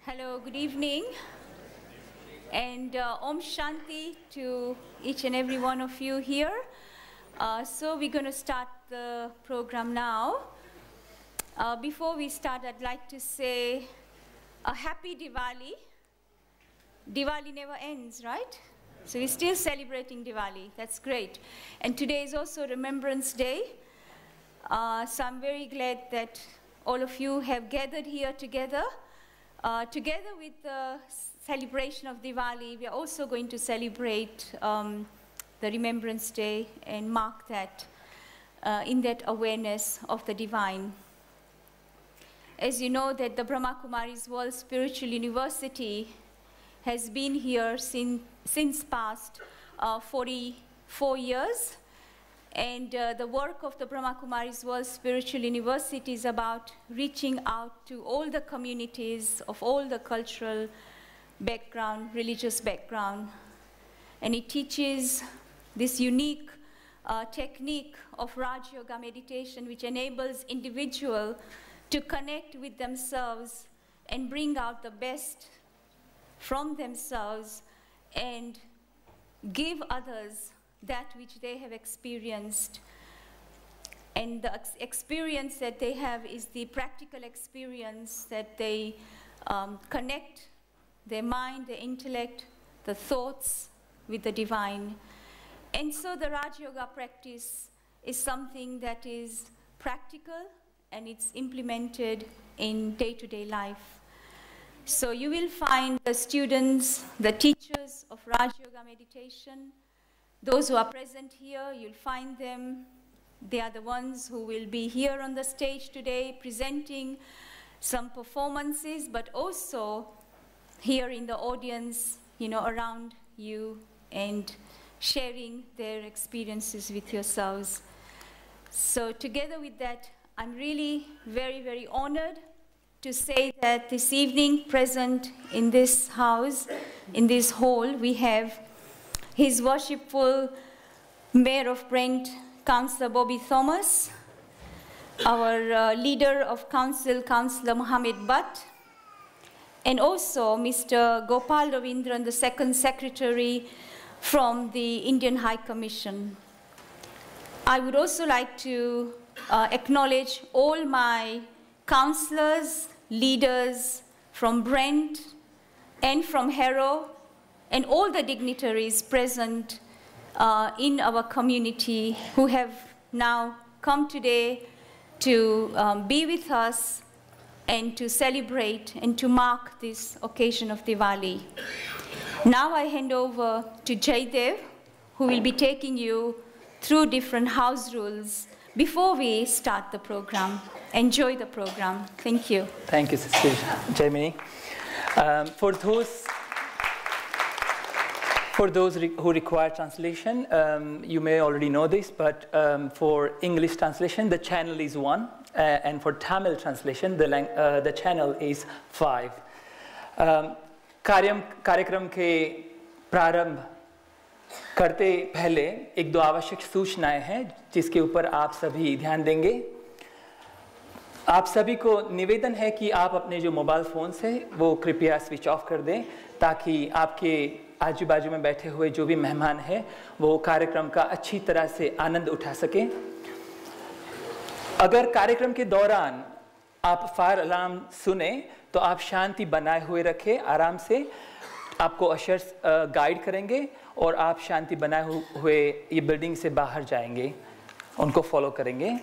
Hello, good evening, and Om Shanti to each and every one of you here. So we're going to start the program now. Before we start, I'd like to say a happy Diwali. Diwali never ends, right? So we're still celebrating Diwali. That's great. And today is also Remembrance Day. So I'm very glad that all of you have gathered here together. Together with the celebration of Diwali, we are also going to celebrate the Remembrance Day and mark that in that awareness of the divine. As you know, that the Brahma Kumaris World Spiritual University has been here since past 44 years. And the work of the Brahma Kumaris World Spiritual University is about reaching out to all the communities of all the cultural background, religious background. And it teaches this unique technique of Raj Yoga meditation, which enables individuals to connect with themselves and bring out the best from themselves and give others that which they have experienced. And the experience that they have is the practical experience that they connect their mind, their intellect, the thoughts with the divine. And so the Raj Yoga practice is something that is practical and it's implemented in day-to-day life. So you will find the students, the teachers of Raj Yoga meditation. Those who are present here, you'll find them. They are the ones who will be here on the stage today presenting some performances, but also here in the audience, around you and sharing their experiences with yourselves. So together with that, I'm really very, very honored to say that this evening present in this house, in this hall, we have His Worshipful Mayor of Brent, Councillor Bobby Thomas, our leader of council, Councillor Mohammed Butt, and also Mr. Gopal Ravindran, the second secretary from the Indian High Commission. I would also like to acknowledge all my councillors, leaders from Brent and from Harrow, and all the dignitaries present in our community who have now come today to be with us and to celebrate and to mark this occasion of Diwali. Now I hand over to Jaydev, who will be taking you through different house rules before we start the program. Enjoy the program. Thank you. Thank you, Sister Jaimini. For those who require translation, you may already know this, but for English translation, the channel is 1, and for Tamil translation, the channel is 5. कार्यक्रम के प्रारंभ करते पहले एक दो आवश्यक सूचनाएं हैं जिसके ऊपर आप सभी ध्यान देंगे। आप सभी को निवेदन है कि आप अपने जो मोबाइल फोन्स है वो कृपया स्विच ऑफ कर दें ताकि आपके आजू बाजू में बैठे हुए जो भी मेहमान हैं वो कार्यक्रम का अच्छी तरह से आनंद उठा सकें। अगर कार्यक्रम के दौरान आप फायर अलार्म सुने तो आप शांति बनाए हुए रखें, आराम से आपको अशर्स गाइड करेंगे और आप शांति बनाए हुए ये बिल्डिंग से बाहर जाएंगे, उनको फॉलो करेंगे।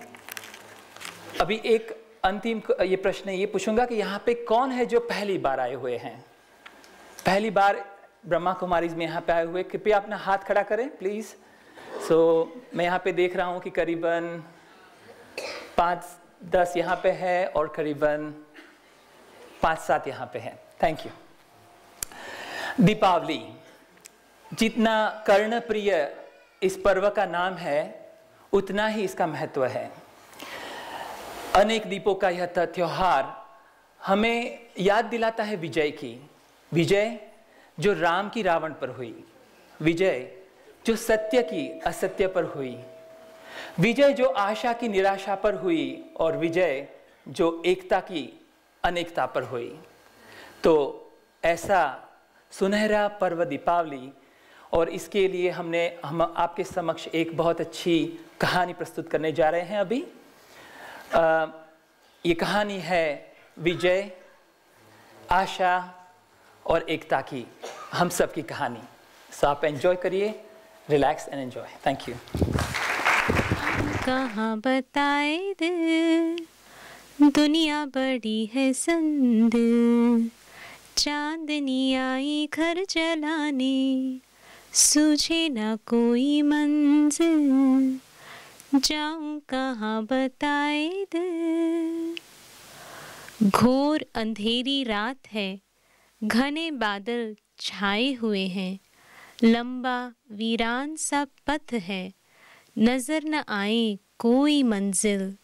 अभी एक अंतिम ये प्रश्न ये पूछूंगा कि यहाँ पे कौन है जो पहली बार आए हुए हैं? पहली बार ब्रह्मा कुमारीज में यहाँ पे आए हुए, कृपया अपना हाथ खड़ा करें प्लीज। मैं यहाँ पे देख रहा हूँ कि करीबन 5-10 यहाँ पे है और करीबन 5-7 यहाँ पे है। Thank you. दीपावली जितना कर्णप्रिय इस पर्व का नाम है उतना ही इसका महत्व है। अनेक दीपों का यह त्योहार हमें याद दिलाता है विजय की, विजय जो राम की रावण पर हुई, विजय जो सत्य की असत्य पर हुई, विजय जो आशा की निराशा पर हुई और विजय जो एकता की अनेकता पर हुई। तो ऐसा सुनहरा पर्व दीपावली, और इसके लिए हम आपके समक्ष एक बहुत अच्छी कहानी प्रस्तुत करने जा रहे हैं अभी। ये कहानी है विजय, आशा और एकता की, हम सब की कहानी। सो आप एंजॉय करिए, relax and enjoy. Thank you. कहाँ बताए दिल, दुनिया बड़ी है संद, चांदनी आई घर जलाने, सूझे ना कोई मंजिल, जाऊं कहाँ बताए दिल। घोर अंधेरी रात है, घने बादल छाए हुए हैं, लंबा वीरान सा पथ है, नजर न आए कोई मंजिल।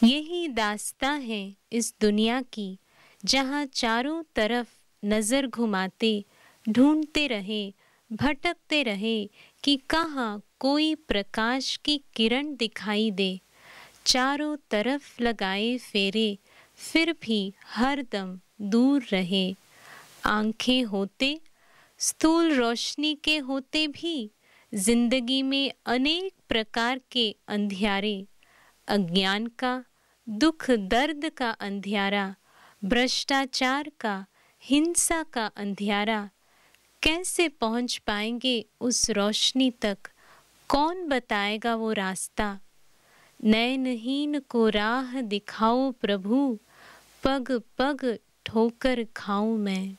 यही दास्तां है इस दुनिया की, जहाँ चारों तरफ नजर घुमाते ढूंढते रहे, भटकते रहे कि कहाँ कोई प्रकाश की किरण दिखाई दे। चारों तरफ लगाए फेरे, फिर भी हरदम दूर रहे। आंखें होते, स्थूल रोशनी के होते भी, जिंदगी में अनेक प्रकार के अंधियारे, अज्ञान का, दुख दर्द का अंधियारा, भ्रष्टाचार का, हिंसा का अंधियारा। कैसे पहुंच पाएंगे उस रोशनी तक, कौन बताएगा वो रास्ता। नयनहीन को राह दिखाओ प्रभु, पग पग ठोकर खाऊं मैं।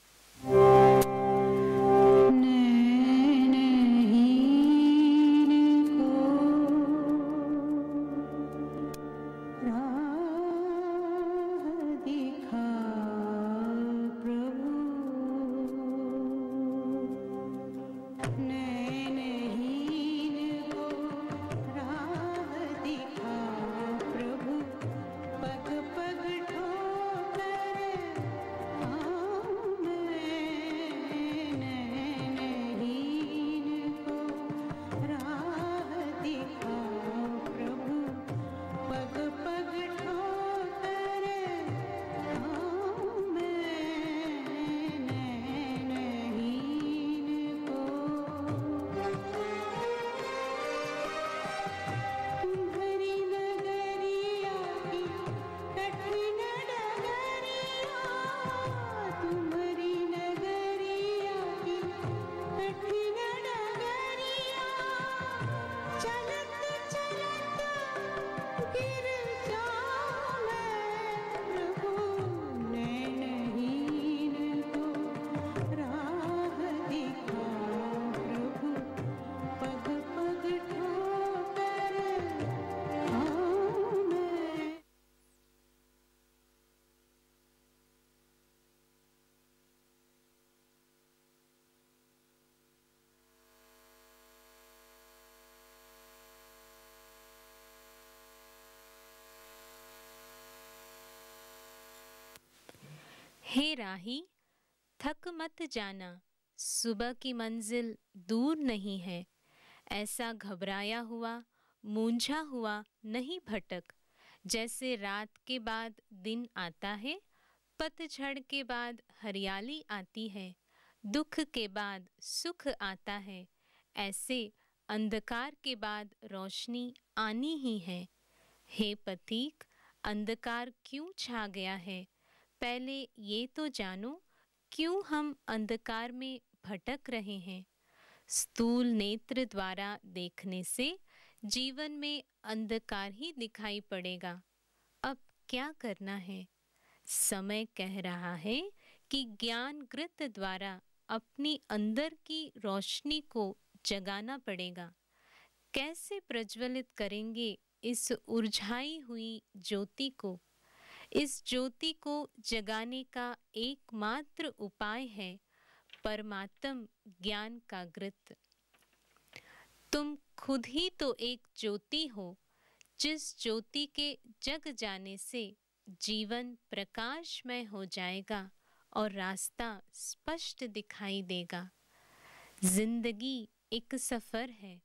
हे राही, थक मत जाना, सुबह की मंजिल दूर नहीं है। ऐसा घबराया हुआ, मूंझा हुआ नहीं भटक। जैसे रात के बाद दिन आता है, पतझड़ के बाद हरियाली आती है, दुख के बाद सुख आता है, ऐसे अंधकार के बाद रोशनी आनी ही है। हे पथिक, अंधकार क्यों छा गया है? पहले ये तो जानो, क्यों हम अंधकार में भटक रहे हैं। स्थूल नेत्र द्वारा देखने से जीवन में अंधकार ही दिखाई पड़ेगा। अब क्या करना है? समय कह रहा है कि ज्ञान गृत द्वारा अपनी अंदर की रोशनी को जगाना पड़ेगा। कैसे प्रज्वलित करेंगे इस उर्झाई हुई ज्योति को? इस ज्योति को जगाने का एकमात्र उपाय है परमात्म ज्ञान का घृत। तुम खुद ही तो एक ज्योति हो, जिस ज्योति के जग जाने से जीवन प्रकाशमय हो जाएगा और रास्ता स्पष्ट दिखाई देगा। जिंदगी एक सफर है,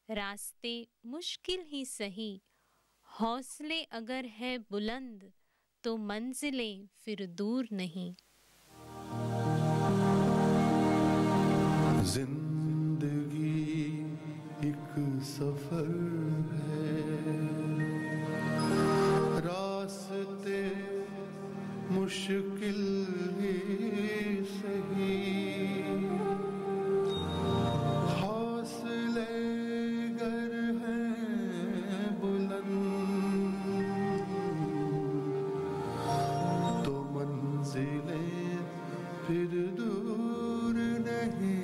रास्ते मुश्किल ही सही, हौसले अगर है बुलंद तो मंजिलें फिर दूर नहीं। जिंदगी एक सफर है, रास्ते मुश्किल ही सही, हौसले गर हैं बुलंद तो मंजिलें फिर दूर नहीं।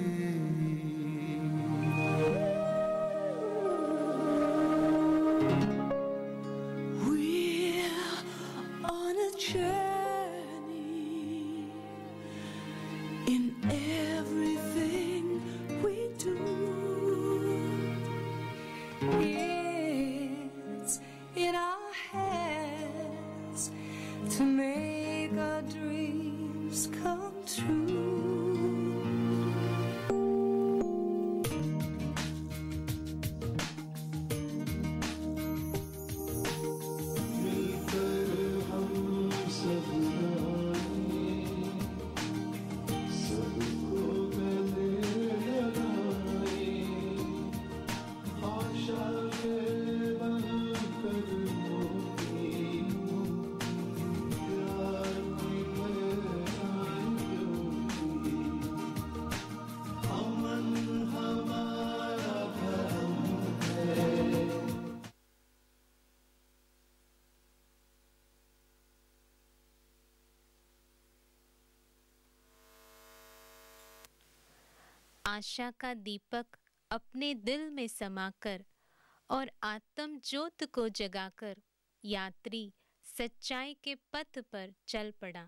आशा का दीपक अपने दिल में समाकर और आत्म ज्योत को जगाकर यात्री सच्चाई के पथ पर चल पड़ा।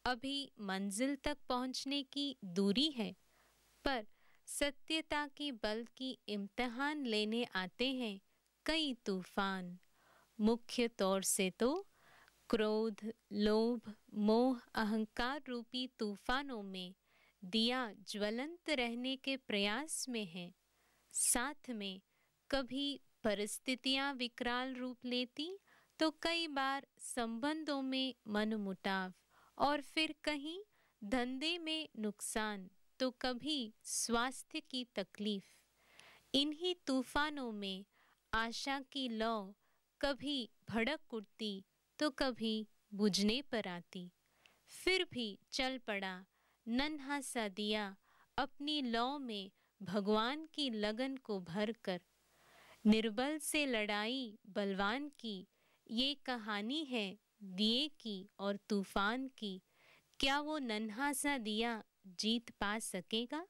अभी मंजिल तक पहुंचने की दूरी है, पर सत्यता की बल की इम्तिहान लेने आते हैं कई तूफान। मुख्य तौर से तो क्रोध, लोभ, मोह, अहंकार रूपी तूफानों में दिया ज्वलंत रहने के प्रयास में है। साथ में कभी परिस्थितियां विकराल रूप लेती तो कई बार संबंधों में मनमुटाव और फिर कहीं धंधे में नुकसान तो कभी स्वास्थ्य की तकलीफ। इन्हीं तूफानों में आशा की लौ कभी भड़क उठती तो कभी बुझने पर आती। फिर भी चल पड़ा नन्हा सा दिया अपनी लौ में भगवान की लगन को भरकर। निर्बल से लड़ाई बलवान की, ये कहानी है दिए की और तूफान की। क्या वो नन्हा सा दिया जीत पा सकेगा?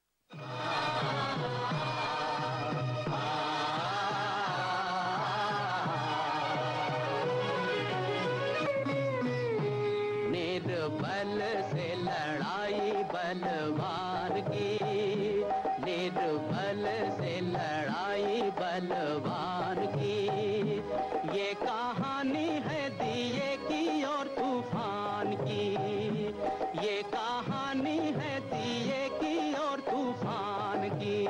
निर्बल से लड़ाई बलवान की, निर्बल से लड़ाई बलवान की, ये कहानी है दिए की और तूफान की, ये कहानी है दिए की और तूफान की।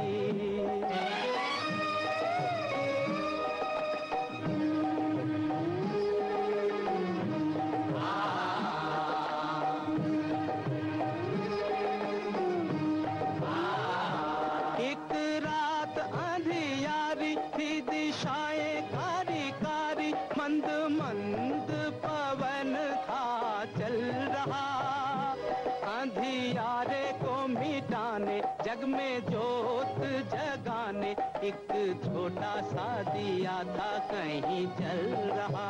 जग में जोत जगाने एक छोटा सा दिया था कहीं जल रहा।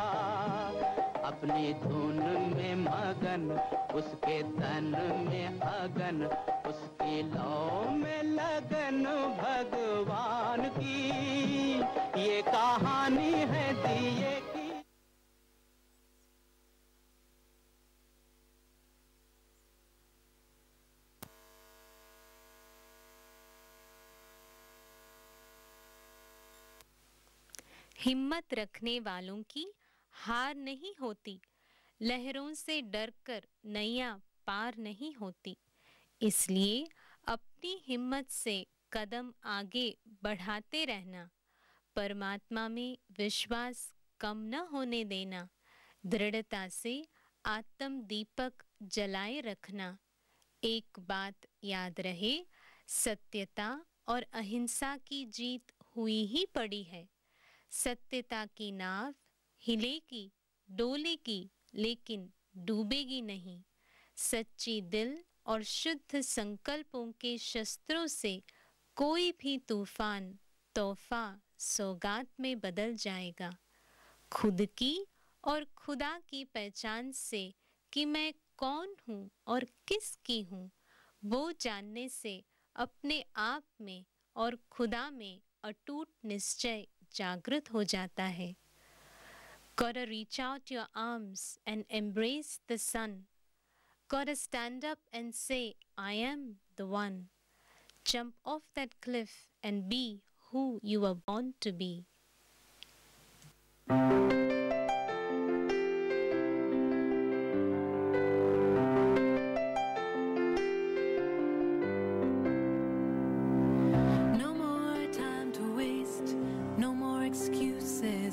अपनी धुन में मगन, उसके तन में अगन, उसकी लौ में लगन भगवान की, ये कहानी है दिए की। हिम्मत रखने वालों की हार नहीं होती, लहरों से डरकर नैया पार नहीं होती। इसलिए अपनी हिम्मत से कदम आगे बढ़ाते रहना, परमात्मा में विश्वास कम न होने देना, दृढ़ता से आत्म दीपक जलाए रखना। एक बात याद रहे, सत्यता और अहिंसा की जीत हुई ही पड़ी है। सत्यता की नाव हिलेगी, डोलेगी, लेकिन डूबेगी नहीं। सच्ची दिल और शुद्ध संकल्पों के शस्त्रों से कोई भी तूफान तोहफा सौगात में बदल जाएगा। खुद की और खुदा की पहचान से कि मैं कौन हूँ और किसकी हूँ, वो जानने से अपने आप में और खुदा में अटूट निश्चय जागृत हो जाता है। Gotta reach out your arms and embrace the sun. Gotta stand up and say, I am the one. Jump off that cliff and be who you were born to be.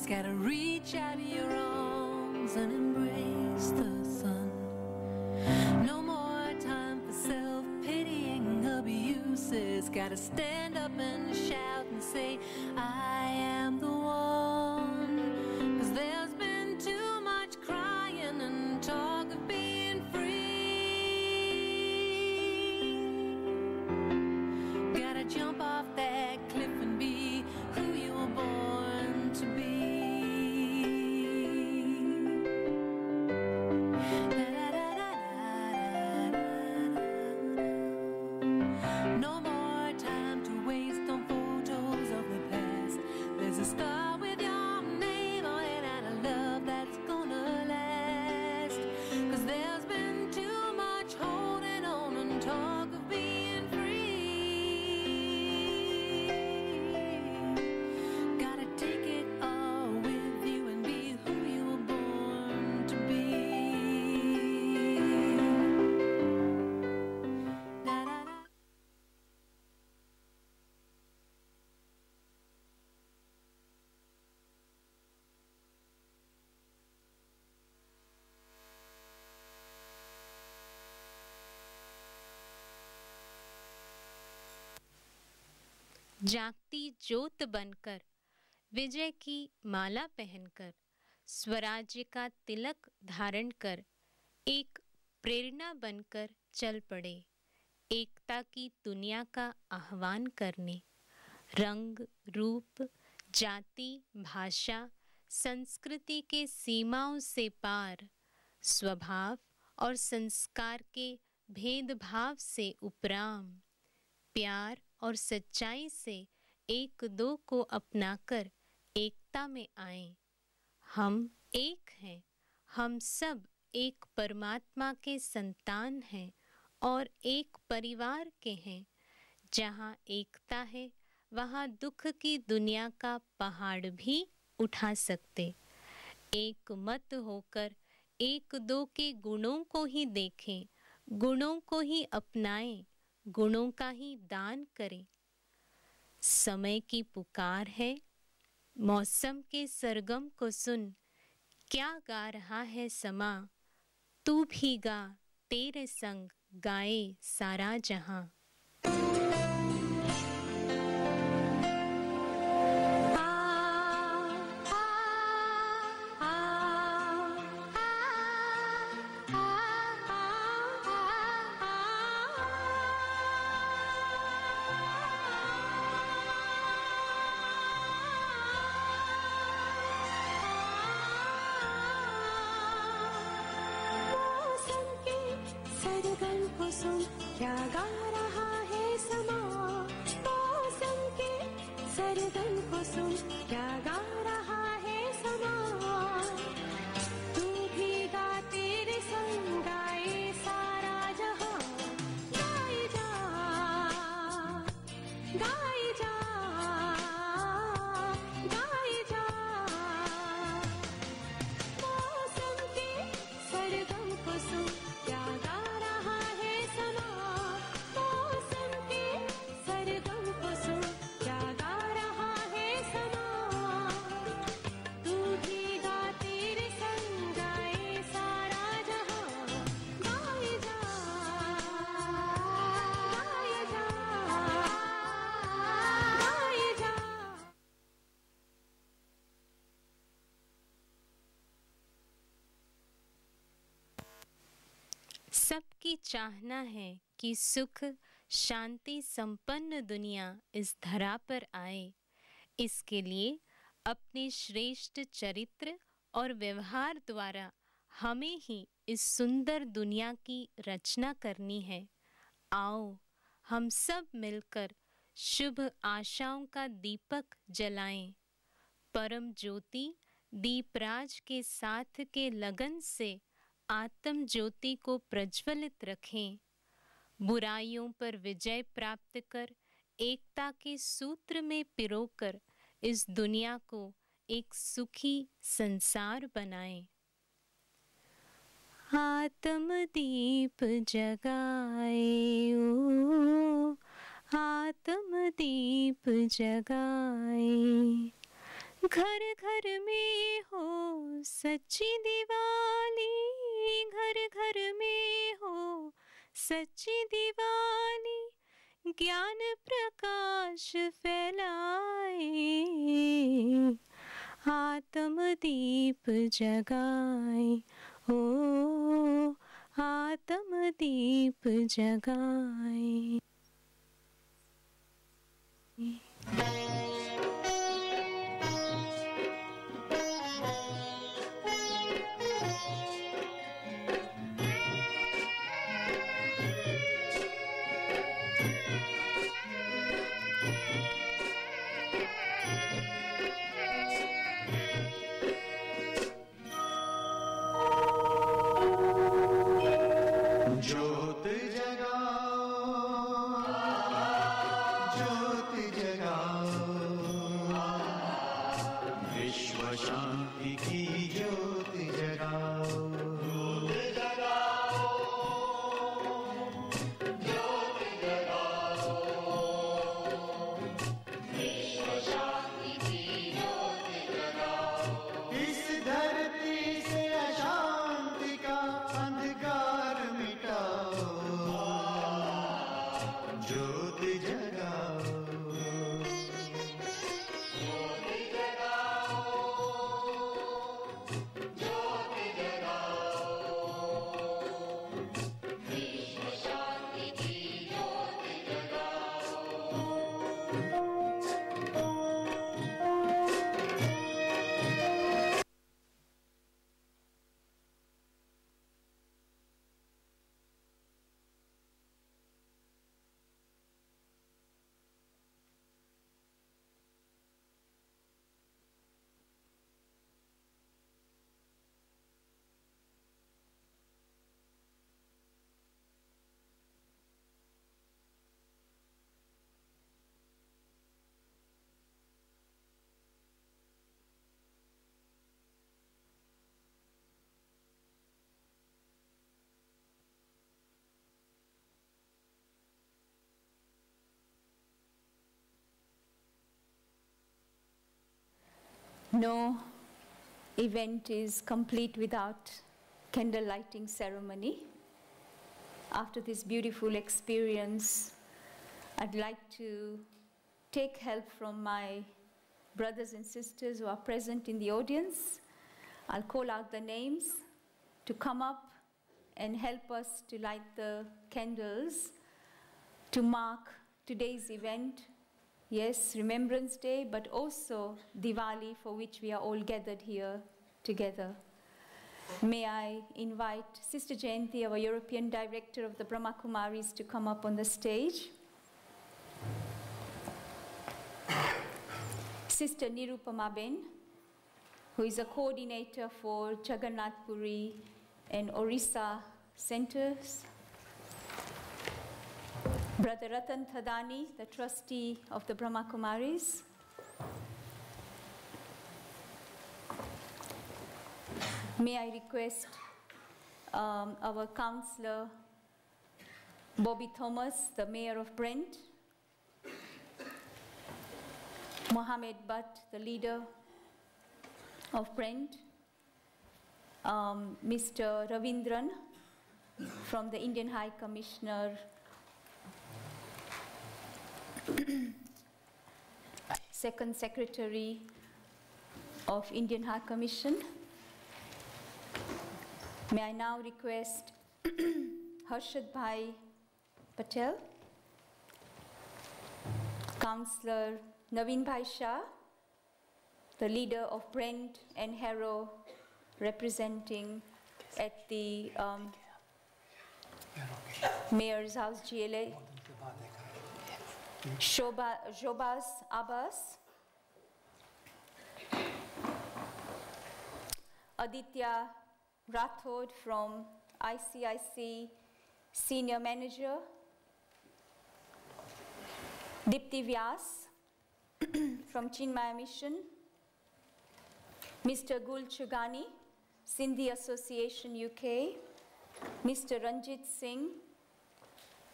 Gotta reach out your arms and embrace the sun. No more time for self-pitying abuses. Gotta stand up and shout and say, I am the one. 'Cause there's been too much crying and talk of being free. Gotta jump off that cliff and be who you were born to be. जागती ज्योत बनकर, विजय की माला पहनकर, स्वराज्य का तिलक धारण कर, एक प्रेरणा बनकर चल पड़े, एकता की दुनिया का आह्वान करने। रंग, रूप, जाति, भाषा, संस्कृति के सीमाओं से पार, स्वभाव और संस्कार के भेदभाव से उपराम, प्यार और सच्चाई से एक दो को अपनाकर एकता में आएं। हम एक हैं, हम सब एक परमात्मा के संतान हैं और एक परिवार के हैं। जहाँ एकता है, वहाँ दुख की दुनिया का पहाड़ भी उठा सकते। एक मत होकर एक दो के गुणों को ही देखें, गुणों को ही अपनाएं, गुणों का ही दान करें। समय की पुकार है, मौसम के सरगम को सुन, क्या गा रहा है समा, तू भी गा, तेरे संग गाए सारा जहां। क्या गा रहा है समा, मौसम के सरगम को सुन, क्या गा रहा है समा, तू भी गा, तेरे संग गाए सारा जहां। गाए जा, गाए जा, गाए जा, मौसम के सरगम को सुन, क्या गा रहा है समा, मौसम के सरगम को सुन, क्या गा रहा है समा। सबकी चाहना है कि सुख शांति संपन्न दुनिया इस धरा पर आए। इसके लिए अपने श्रेष्ठ चरित्र और व्यवहार द्वारा हमें ही इस सुंदर दुनिया की रचना करनी है। आओ हम सब मिलकर शुभ आशाओं का दीपक जलाएं। परम ज्योति दीपराज के साथ के लगन से आत्म ज्योति को प्रज्वलित रखें। बुराइयों पर विजय प्राप्त कर एकता के सूत्र में पिरोकर इस दुनिया को एक सुखी संसार बनाएं। आत्म दीप जगाए ओ, आत्म दीप जगाए। घर घर में हो सच्ची दिवाली, घर घर में हो सच्ची दिवाली। ज्ञान प्रकाश फैलाए, आत्म दीप जगाए ओ, आत्म दीप जगाए। ज्योत जगाओ, ज्योत जगाओ, विश्व शांति की ज्योत जगाओ। इस धरती से अशांति का अंधकार मिटाओ, ज्योत जगाओ। No event is complete without candle lighting ceremony. After this beautiful experience, I'd like to take help from my brothers and sisters who are present in the audience. I'll call out the names to come up and help us to light the candles to mark today's event. Yes, Remembrance Day, but also Diwali, for which we are all gathered here together. May I invite Sister Jayanti, our European Director of the Brahma Kumaris, to come up on the stage. Sister Nirupama Ben, who is a coordinator for Jagannath Puri and Orissa centers. Brother Ratan Thadani, the trustee of the Brahma Kumaris. May I request our councillor, Bobby Thomas, the mayor of Brent, Mohammed Butt, the leader of Brent, Mr. Ravindran from the Indian High Commissioner, Second Secretary of Indian High Commission. May I now request Harshad Bhai Patel, Councillor Naveen Bhai Shah, the leader of Brent and Harrow, representing at the Mayor's House, GLA, Shobaz Abbas, Aditya Rathod from ICIC Senior Manager, Dipti Vyas from Chinmaya Mission, Mr. Gul Chugani, Sindhi Association UK, Mr. Ranjit Singh,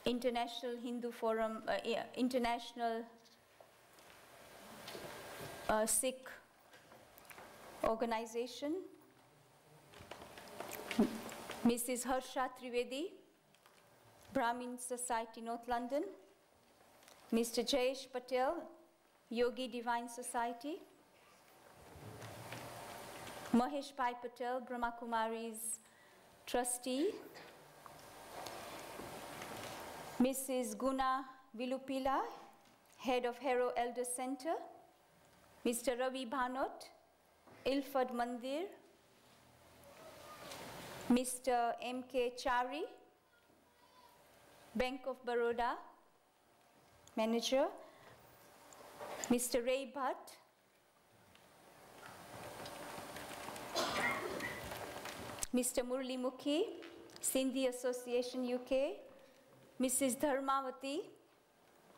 International Hindu Forum, International Sikh Organization, Mrs. Harsha Trivedi, Brahmin Society, North London, Mr. Jayesh Patel, Yogi Divine Society, Mahesh Bhai Patel, Brahma Kumari's trustee, Mrs. Guna Vilupila, head of Harrow Elder Center, Mr. Ravi Bhanot, Ilford Mandir, Mr. M.K. Chari, Bank of Baroda manager, Mr. Ray Bhatt, Mr. Murli Mukhi, Sindhi Association UK, Mrs. Dharmavati,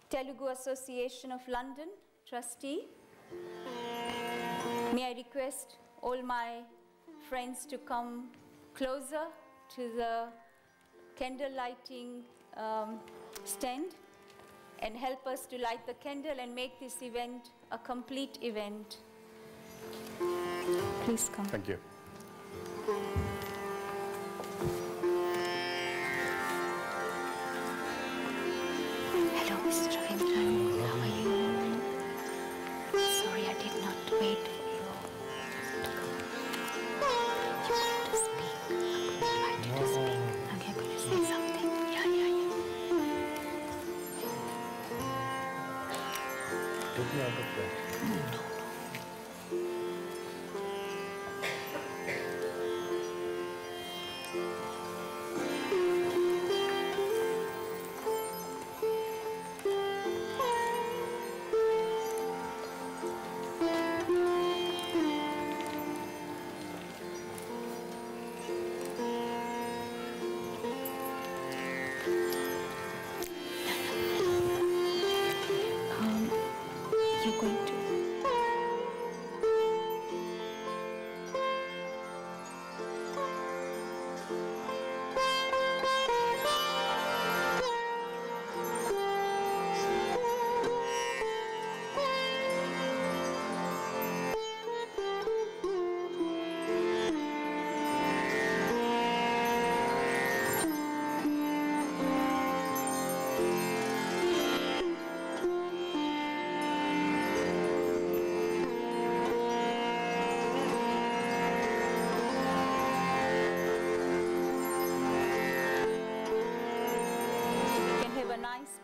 Telugu Association of London, trustee. May I request all my friends to come closer to the candle lighting stand and help us to light the candle and make this event a complete event. Please come. Thank you. Hello, Mr. Ravindran. How are you? Sorry, I did not wait for you. You want to speak? I'm going to invite you to speak. Okay, I'm going to say something. Yeah. Take me out of that. No. You're going to.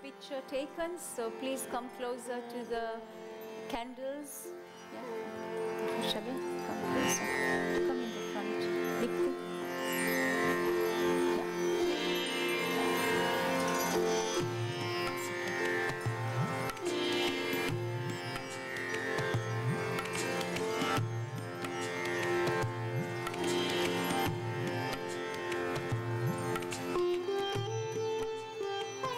Picture taken, so please come closer to the candles. Yeah. Shall we come closer? Come in the front. Dipti.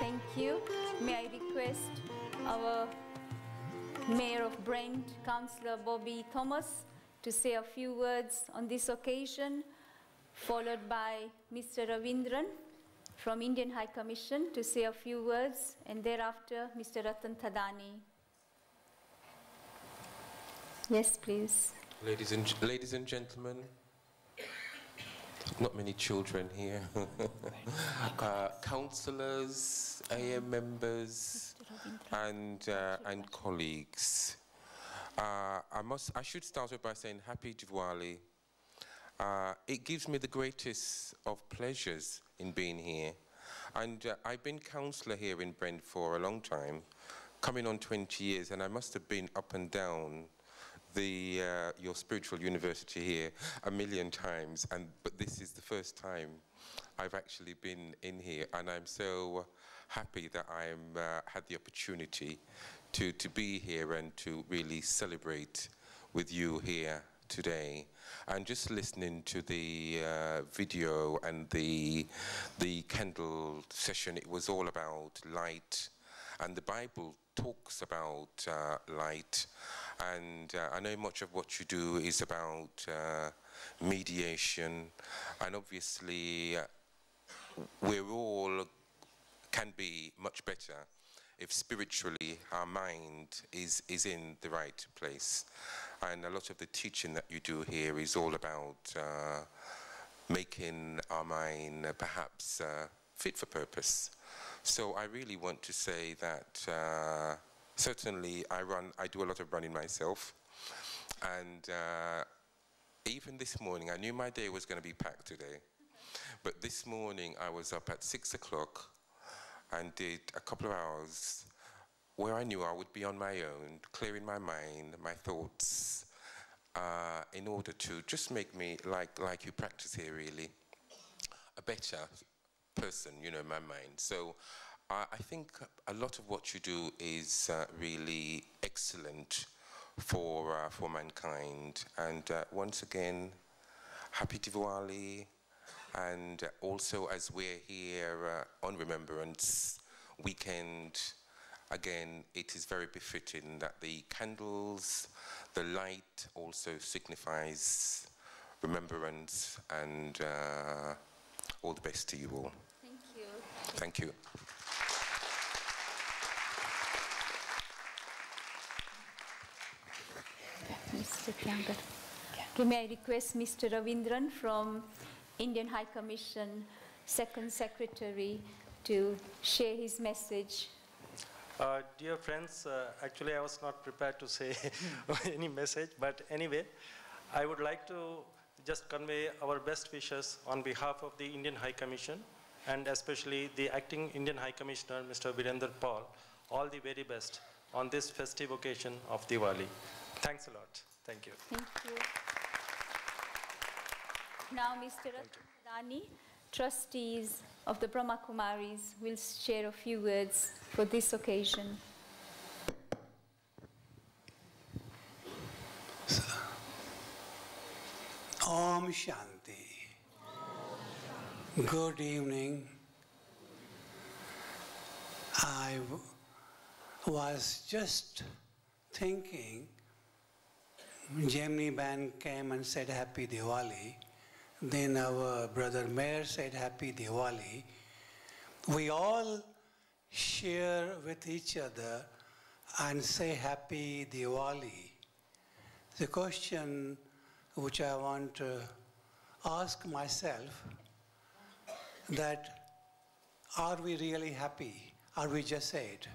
Thank you. May I request our Mayor of Brent, Councillor Bobby Thomas, to say a few words on this occasion, followed by Mr. Ravindran from Indian High Commission to say a few words, and thereafter Mr. Ratan Thadani. Yes, please. Ladies and gentlemen, not many children here. Councillors, AM members, and colleagues. I should start off by saying Happy Diwali. It gives me the greatest of pleasures in being here. And I've been counsellor here in Brent for a long time, coming on 20 years, and I must have been up and down your spiritual university here a million times, but this is the first time I've actually been in here, and I'm so happy that I'm had the opportunity to be here and to really celebrate with you here today. And just listening to the video and the candle session, it was all about light, and the Bible talks about light, and I know much of what you do is about mediation, and obviously we're all can be much better if spiritually our mind is in the right place. And a lot of the teaching that you do here is all about making our mind perhaps fit for purpose. So I really want to say that certainly I do a lot of running myself, and even this morning I knew my day was going to be packed today, but this morning I was up at 6 o'clock and did a couple of hours where I knew I would be on my own, clearing my mind, my thoughts, in order to just make me, like you practice here really, a better person, you know, in my mind. So I think a lot of what you do is really excellent for mankind. And once again, happy Diwali. And also, as we're here on Remembrance Weekend, again, it is very befitting that the candles, the light also signifies remembrance, and all the best to you all. Thank you. Thank you. Mr. Priyankar. Okay, may I request Mr. Ravindran from Indian High Commission, Second Secretary, to share his message. Dear friends, actually I was not prepared to say any message, but anyway, I would like to just convey our best wishes on behalf of the Indian High Commission, and especially the Acting Indian High Commissioner, Mr. Virender Paul, all the very best on this festive occasion of Diwali. Thanks a lot. Thank you. Thank you. Now, Mr. Dani, trustees of the Brahma Kumaris, will share a few words for this occasion. Om Shanti. Good evening. I was just thinking, Gemini Band came and said Happy Diwali. Then our brother Mayor said Happy Diwali. We all share with each other and say Happy Diwali. The question which I want to ask myself, that are we really happy? Or we just say it?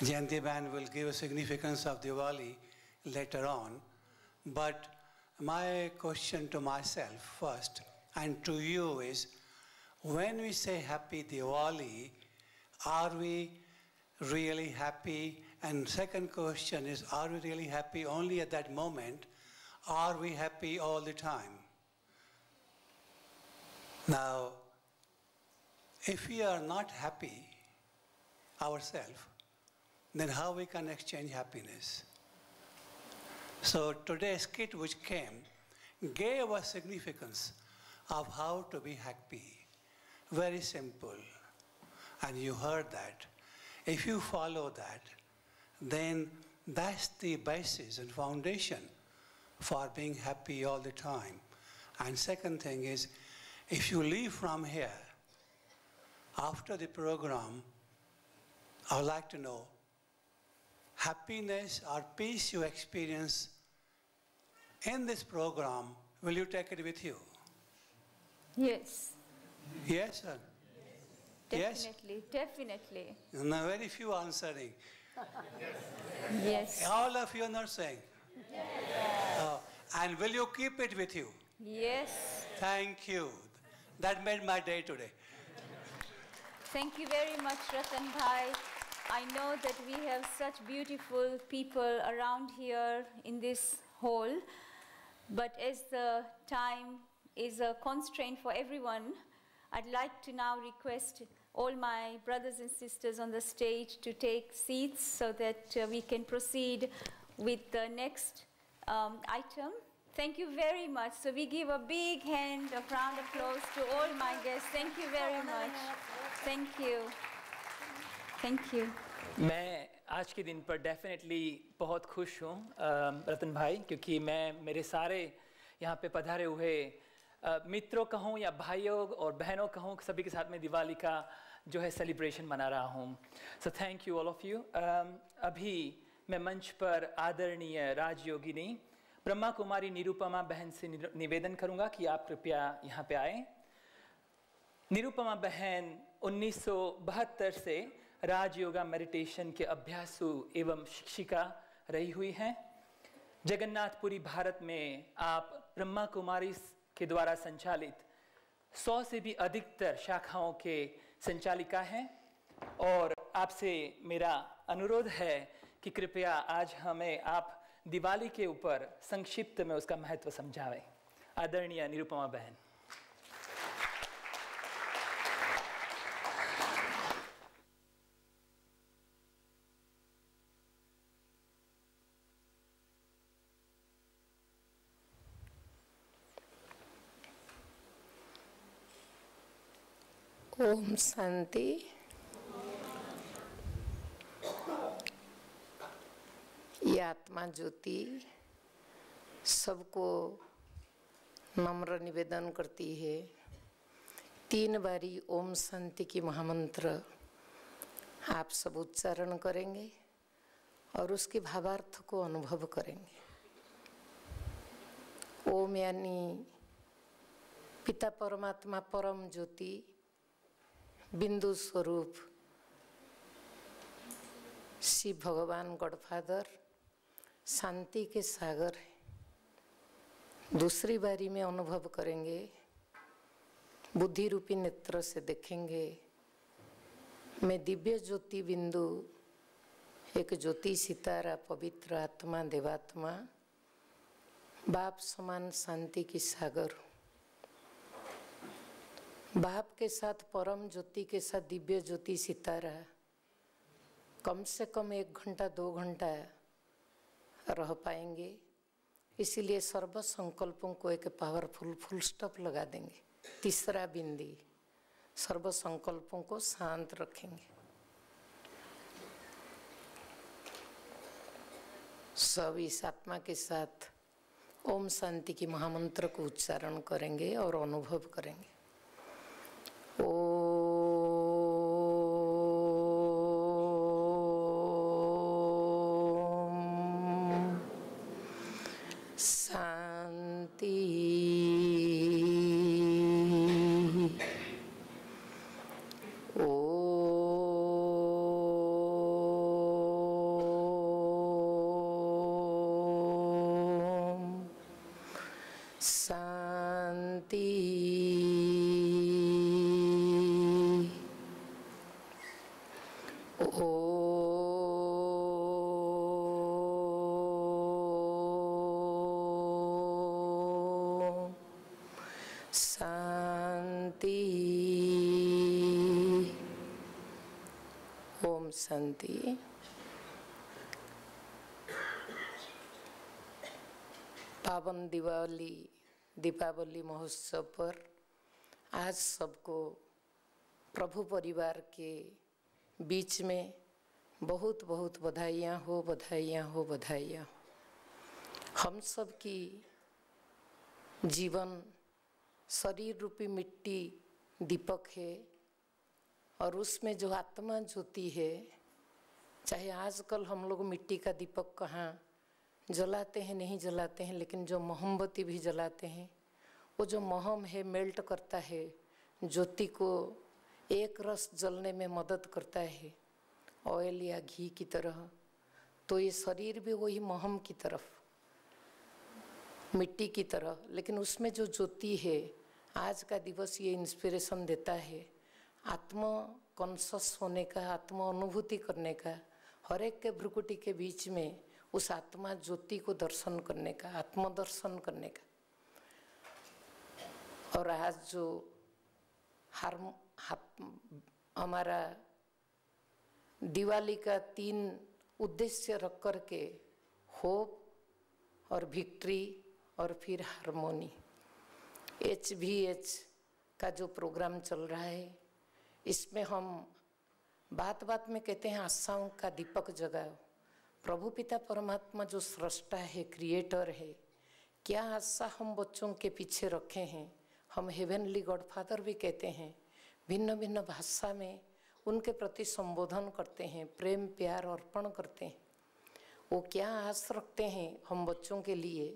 Jayanti Band will give a significance of Diwali later on, but my question to myself first and to you is, when we say Happy Diwali, are we really happy? And second question is, are we really happy only at that moment? Are we happy all the time? Now, if we are not happy ourselves, then how we can exchange happiness? So today's skit which came gave us significance of how to be happy. Very simple. And you heard that. If you follow that, then that's the basis and foundation for being happy all the time. And second thing is, if you leave from here, after the program, I would like to know, happiness or peace you experience in this program, will you take it with you? Yes. Yes, sir? Definitely, definitely. Now, very few answering. Yes. All of you are not saying. And will you keep it with you? Yes. Thank you. That made my day today. Thank you very much, Ratan Bhai. I know that we have such beautiful people around here in this hall, but as the time is a constraint for everyone, I'd like to now request all my brothers and sisters on the stage to take seats so that we can proceed with the next item. Thank you very much. So we give a big hand, a round of applause to all my guests. Thank you very much. Thank you. Thank you. मैं आज के दिन पर definitely बहुत खुश हूँ रतन भाई, क्योंकि मैं मेरे सारे यहाँ पे पधारे हुए मित्रों कहूँ या भाइयों और बहनों कहूँ, सभी के साथ में दिवाली का जो है सेलिब्रेशन मना रहा हूँ. So thank you all of you. अभी मैं मंच पर आदरणीय राजयोगिनी ब्रह्मा कुमारी निरुपमा बहन से निवेदन करूँगा कि आप कृपया यहाँ पे आए. निरुपमा बहन 1972 से राजयोगा मेडिटेशन के अभ्यासु एवं शिक्षिका रही हुई हैं. जगन्नाथपुरी भारत में आप ब्रह्मा कुमारी के द्वारा संचालित 100 से भी अधिकतर शाखाओं के संचालिका हैं और आपसे मेरा अनुरोध है कि कृपया आज हमें आप दिवाली के ऊपर संक्षिप्त में उसका महत्व समझावें. आदरणीय निरुपमा बहन. ओम शांति. ये आत्मा ज्योति सबको नम्र निवेदन करती है. 3 बारी ओम शांति की महामंत्र आप सब उच्चारण करेंगे और उसके भावार्थ को अनुभव करेंगे. ओम यानी पिता परमात्मा परम ज्योति बिंदु स्वरूप शिव भगवान गॉडफादर शांति के सागर है. दूसरी बारी में अनुभव करेंगे, बुद्धि रूपी नेत्र से देखेंगे, मैं दिव्य ज्योति बिंदु एक ज्योति सितारा पवित्र आत्मा देवात्मा बाप समान शांति की सागर हूँ. बाप के साथ परम ज्योति के साथ दिव्य ज्योति सितारा कम से कम 1 घंटा 2 घंटा रह पाएंगे. इसीलिए सर्व संकल्पों को एक पावरफुल फुल स्टॉप लगा देंगे. तीसरा बिंदी सर्व संकल्पों को शांत रखेंगे. सब इस आत्मा के साथ ओम शांति की महामंत्र को उच्चारण करेंगे और अनुभव करेंगे. शांति. शांति. ओम शांति. पावन दीपावली महोत्सव पर आज सबको प्रभु परिवार के बीच में बहुत बहुत बधाइयाँ हो, बधाइयाँ हो, बधाइयाँ. हम सब की जीवन शरीर रूपी मिट्टी दीपक है और उसमें जो आत्मा ज्योति है, चाहे आजकल हम लोग मिट्टी का दीपक कहाँ जलाते हैं नहीं जलाते हैं, लेकिन जो मोमबत्ती भी जलाते हैं वो जो मोहम है मेल्ट करता है, ज्योति को एक रस जलने में मदद करता है ऑयल या घी की तरह. तो ये शरीर भी वही मोहम की तरफ मिट्टी की तरह, लेकिन उसमें जो ज्योति है आज का दिवस ये इंस्पिरेशन देता है. आत्मा कॉन्शस होने का, आत्मा अनुभूति करने का, हर एक के भ्रुकुटी के बीच में उस आत्मा ज्योति को दर्शन करने का, आत्मदर्शन करने का। और आज जो हमारा दिवाली का 3 उद्देश्य रख कर के, होप और विक्ट्री और फिर हारमोनी, HVH का जो प्रोग्राम चल रहा है, इसमें हम बात बात में कहते हैं आशाओं का दीपक जगाओ। प्रभु पिता परमात्मा जो सृष्टा है, क्रिएटर है, क्या आशा हम बच्चों के पीछे रखे हैं। हम हेवनली गॉडफादर भी कहते हैं, भिन्न भिन्न भाषा में उनके प्रति संबोधन करते हैं, प्रेम प्यार अर्पण करते हैं। वो क्या आस रखते हैं हम बच्चों के लिए,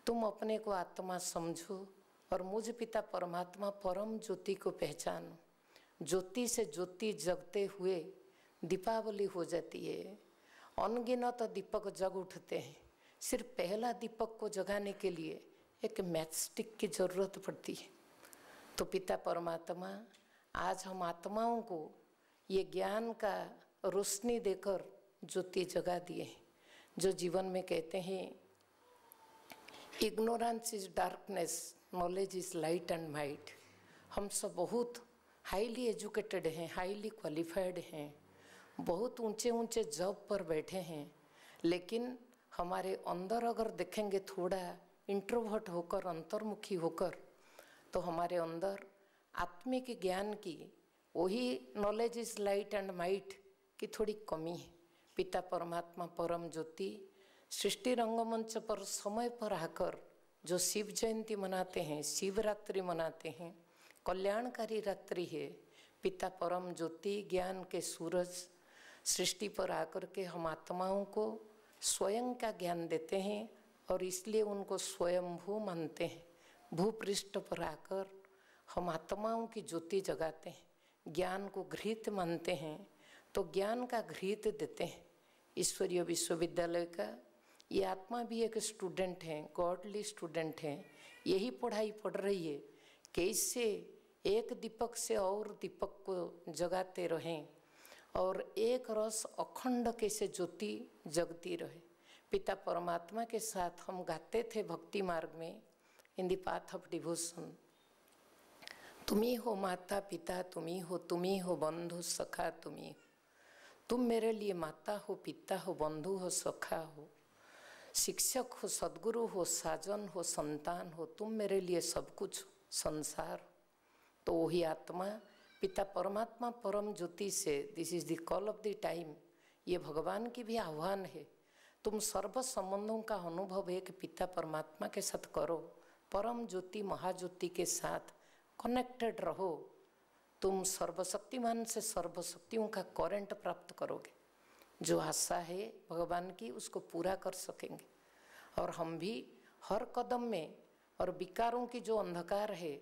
तुम अपने को आत्मा समझो और मुझ पिता परमात्मा परम ज्योति को पहचानो। ज्योति से ज्योति जगते हुए दीपावली हो जाती है। अनगिनत दीपक जग उठते हैं। सिर्फ पहला दीपक को जगाने के लिए एक मैचस्टिक की जरूरत पड़ती है। तो पिता परमात्मा आज हम आत्माओं को ये ज्ञान का रोशनी देकर ज्योति जगा दिए हैं। जो जीवन में कहते हैं ignorance is darkness, knowledge is light and might. हम सब बहुत हाईली एजुकेटेड हैं, हाईली क्वालिफाइड हैं, बहुत ऊंचे ऊंचे जॉब पर बैठे हैं, लेकिन हमारे अंदर अगर देखेंगे थोड़ा इंट्रोवर्ट होकर, अंतर्मुखी होकर, तो हमारे अंदर आत्मिक ज्ञान की, वही knowledge is light and might की थोड़ी कमी है। पिता परमात्मा परम ज्योति सृष्टि रंगमंच पर समय पर आकर जो शिव जयंती मनाते हैं, शिवरात्रि मनाते हैं, कल्याणकारी रात्रि है। पिता परम ज्योति ज्ञान के सूरज सृष्टि पर आकर के हम आत्माओं को स्वयं का ज्ञान देते हैं और इसलिए उनको स्वयंभू मानते हैं। भूपृष्ठ पर आकर हम आत्माओं की ज्योति जगाते हैं, ज्ञान को घृत मानते हैं, तो ज्ञान का घृत देते हैं। ईश्वरीय विश्वविद्यालय का ये आत्मा भी एक स्टूडेंट है, गॉडली स्टूडेंट है। यही पढ़ाई पढ़ रही है कैसे एक दीपक से और दीपक को जगाते रहें और एक रस अखंड कैसे ज्योति जगती रहे। पिता परमात्मा के साथ हम गाते थे भक्ति मार्ग में, in the path of devotion, तुम्ही हो माता पिता, तुम्ही हो बंधु सखा, तुम मेरे लिए माता हो, पिता हो, बंधु हो, सखा हो, शिक्षक हो, सदगुरु हो, साजन हो, संतान हो, तुम मेरे लिए सब कुछ संसार। तो वही आत्मा पिता परमात्मा परम ज्योति से, this is the call of the time, ये भगवान की भी आह्वान है। तुम सर्व संबंधों का अनुभव एक पिता परमात्मा के साथ करो, परम ज्योति महाज्योति के साथ कनेक्टेड रहो, तुम सर्वशक्तिमान से सर्वशक्तियों का करंट प्राप्त करोगे। जो आशा है भगवान की उसको पूरा कर सकेंगे। और हम भी हर कदम में, और विकारों की जो अंधकार है,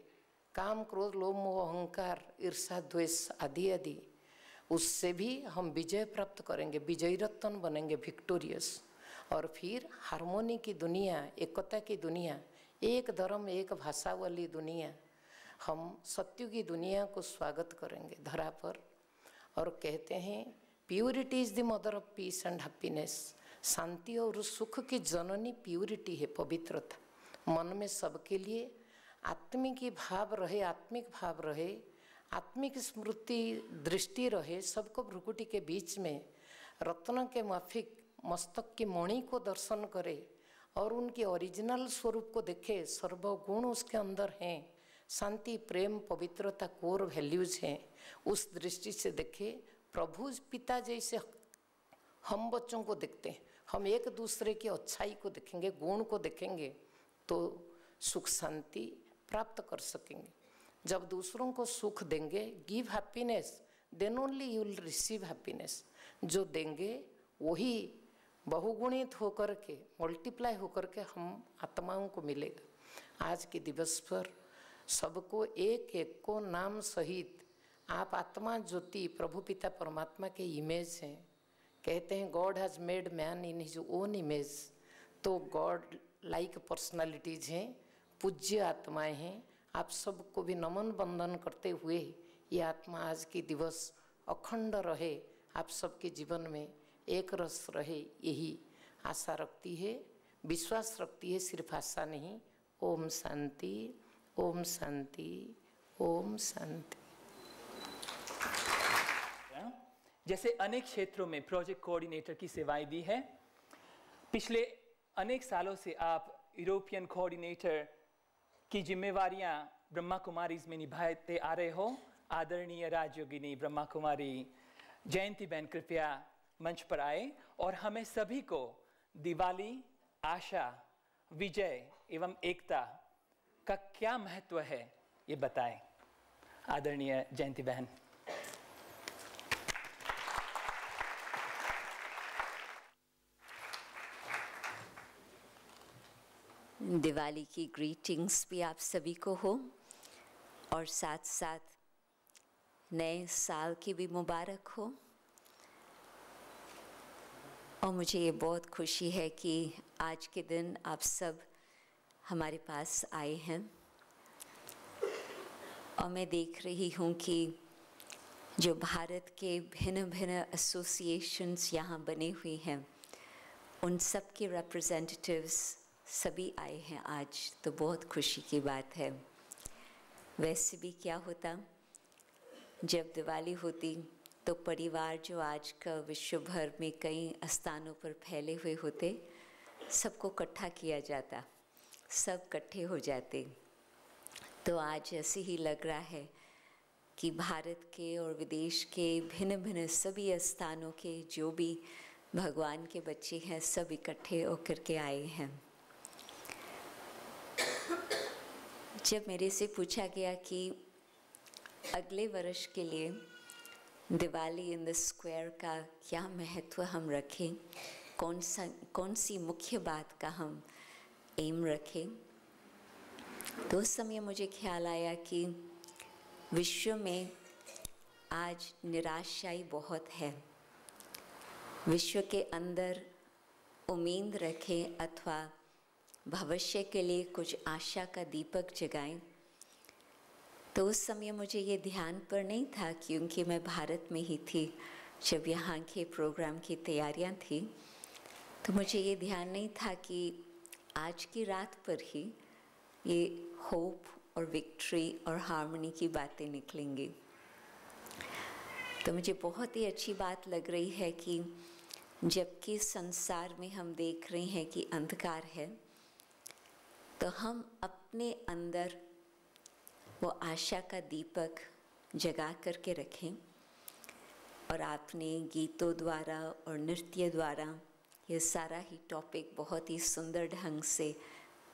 काम क्रोध लोभ मोह अहंकार ईर्षा द्वेष आदि आदि, उससे भी हम विजय प्राप्त करेंगे, विजयी रत्न बनेंगे, विक्टोरियस। और फिर हार्मोनी की दुनिया, एकता की दुनिया, एक धर्म एक भाषा वाली दुनिया, हम सत्य की दुनिया को स्वागत करेंगे धरा पर। और कहते हैं purity is the mother of peace and happiness. शांति और सुख की जननी प्योरिटी है, पवित्रता। मन में सबके लिए आत्मिक भाव रहे, आत्मिक भाव रहे, आत्मिक स्मृति दृष्टि रहे, सबको भ्रुकुटी के बीच में रत्न के माफिक मस्तक की मणि को दर्शन करे और उनके ओरिजिनल स्वरूप को देखे। सर्वगुण उसके अंदर हैं, शांति प्रेम पवित्रता कोर वैल्यूज हैं, उस दृष्टि से देखे। प्रभु पिता जैसे हम बच्चों को देखते हैं, हम एक दूसरे की अच्छाई को देखेंगे, गुण को देखेंगे, तो सुख शांति प्राप्त कर सकेंगे। जब दूसरों को सुख देंगे, give happiness, then only you will receive happiness. जो देंगे वही बहुगुणित होकर के, मल्टीप्लाई होकर के हम आत्माओं को मिलेगा। आज के दिवस पर सबको एक एक को नाम सहित, आप आत्मा ज्योति प्रभु पिता परमात्मा के इमेज हैं। कहते हैं God has made man in his own image, तो गॉड लाइक पर्सनालिटीज हैं, पूज्य आत्माएं हैं। आप सबको भी नमन बंदन करते हुए ये आत्मा आज की दिवस अखंड रहे, आप सबके जीवन में एक रस रहे, यही आशा रखती है, विश्वास रखती है, सिर्फ आशा नहीं। ओम शांति, ओम शांति, ओम शांति। जैसे अनेक क्षेत्रों में प्रोजेक्ट कोऑर्डिनेटर की सेवाएं दी है। पिछले अनेक सालों से आप यूरोपियन कोऑर्डिनेटर की जिम्मेवारियां ब्रह्मा कुमारीज में निभाते आ रहे हो। आदरणीय राजयोगिनी ब्रह्मा कुमारी जयंती बहन कृपया मंच पर आए और हमें सभी को दिवाली, आशा, विजय एवं एकता का क्या महत्व है ये बताएं। आदरणीय जयंती बहन। दिवाली की ग्रीटिंग्स भी आप सभी को हो और साथ साथ नए साल की भी मुबारक हो। और मुझे ये बहुत खुशी है कि आज के दिन आप सब हमारे पास आए हैं और मैं देख रही हूँ कि जो भारत के भिन्न भिन्न एसोसिएशंस यहाँ बने हुए हैं उन सब के रिप्रेजेंटेटिव्स सभी आए हैं आज, तो बहुत खुशी की बात है। वैसे भी क्या होता जब दिवाली होती तो परिवार जो आज का विश्व भर में कई स्थानों पर फैले हुए होते, सबको इकट्ठा किया जाता, सब इकट्ठे हो जाते। तो आज ऐसे ही लग रहा है कि भारत के और विदेश के भिन्न भिन्न सभी स्थानों के जो भी भगवान के बच्चे हैं सब इकट्ठे होकर के आए हैं। जब मेरे से पूछा गया कि अगले वर्ष के लिए दिवाली इन द स्क्वायर का क्या महत्व हम रखें, कौन सी मुख्य बात का हम एम रखें, तो उस समय मुझे ख्याल आया कि विश्व में आज निराशाई बहुत है। विश्व के अंदर उम्मीद रखें अथवा भविष्य के लिए कुछ आशा का दीपक जगाएं, तो उस समय मुझे ये ध्यान पर नहीं था क्योंकि मैं भारत में ही थी जब यहाँ के प्रोग्राम की तैयारियाँ थी, तो मुझे ये ध्यान नहीं था कि आज की रात पर ही ये होप और विक्ट्री और हार्मनी की बातें निकलेंगी। तो मुझे बहुत ही अच्छी बात लग रही है कि जबकि संसार में हम देख रहे हैं कि अंधकार है, तो हम अपने अंदर वो आशा का दीपक जगा करके रखें। और आपने गीतों द्वारा और नृत्य द्वारा ये सारा ही टॉपिक बहुत ही सुंदर ढंग से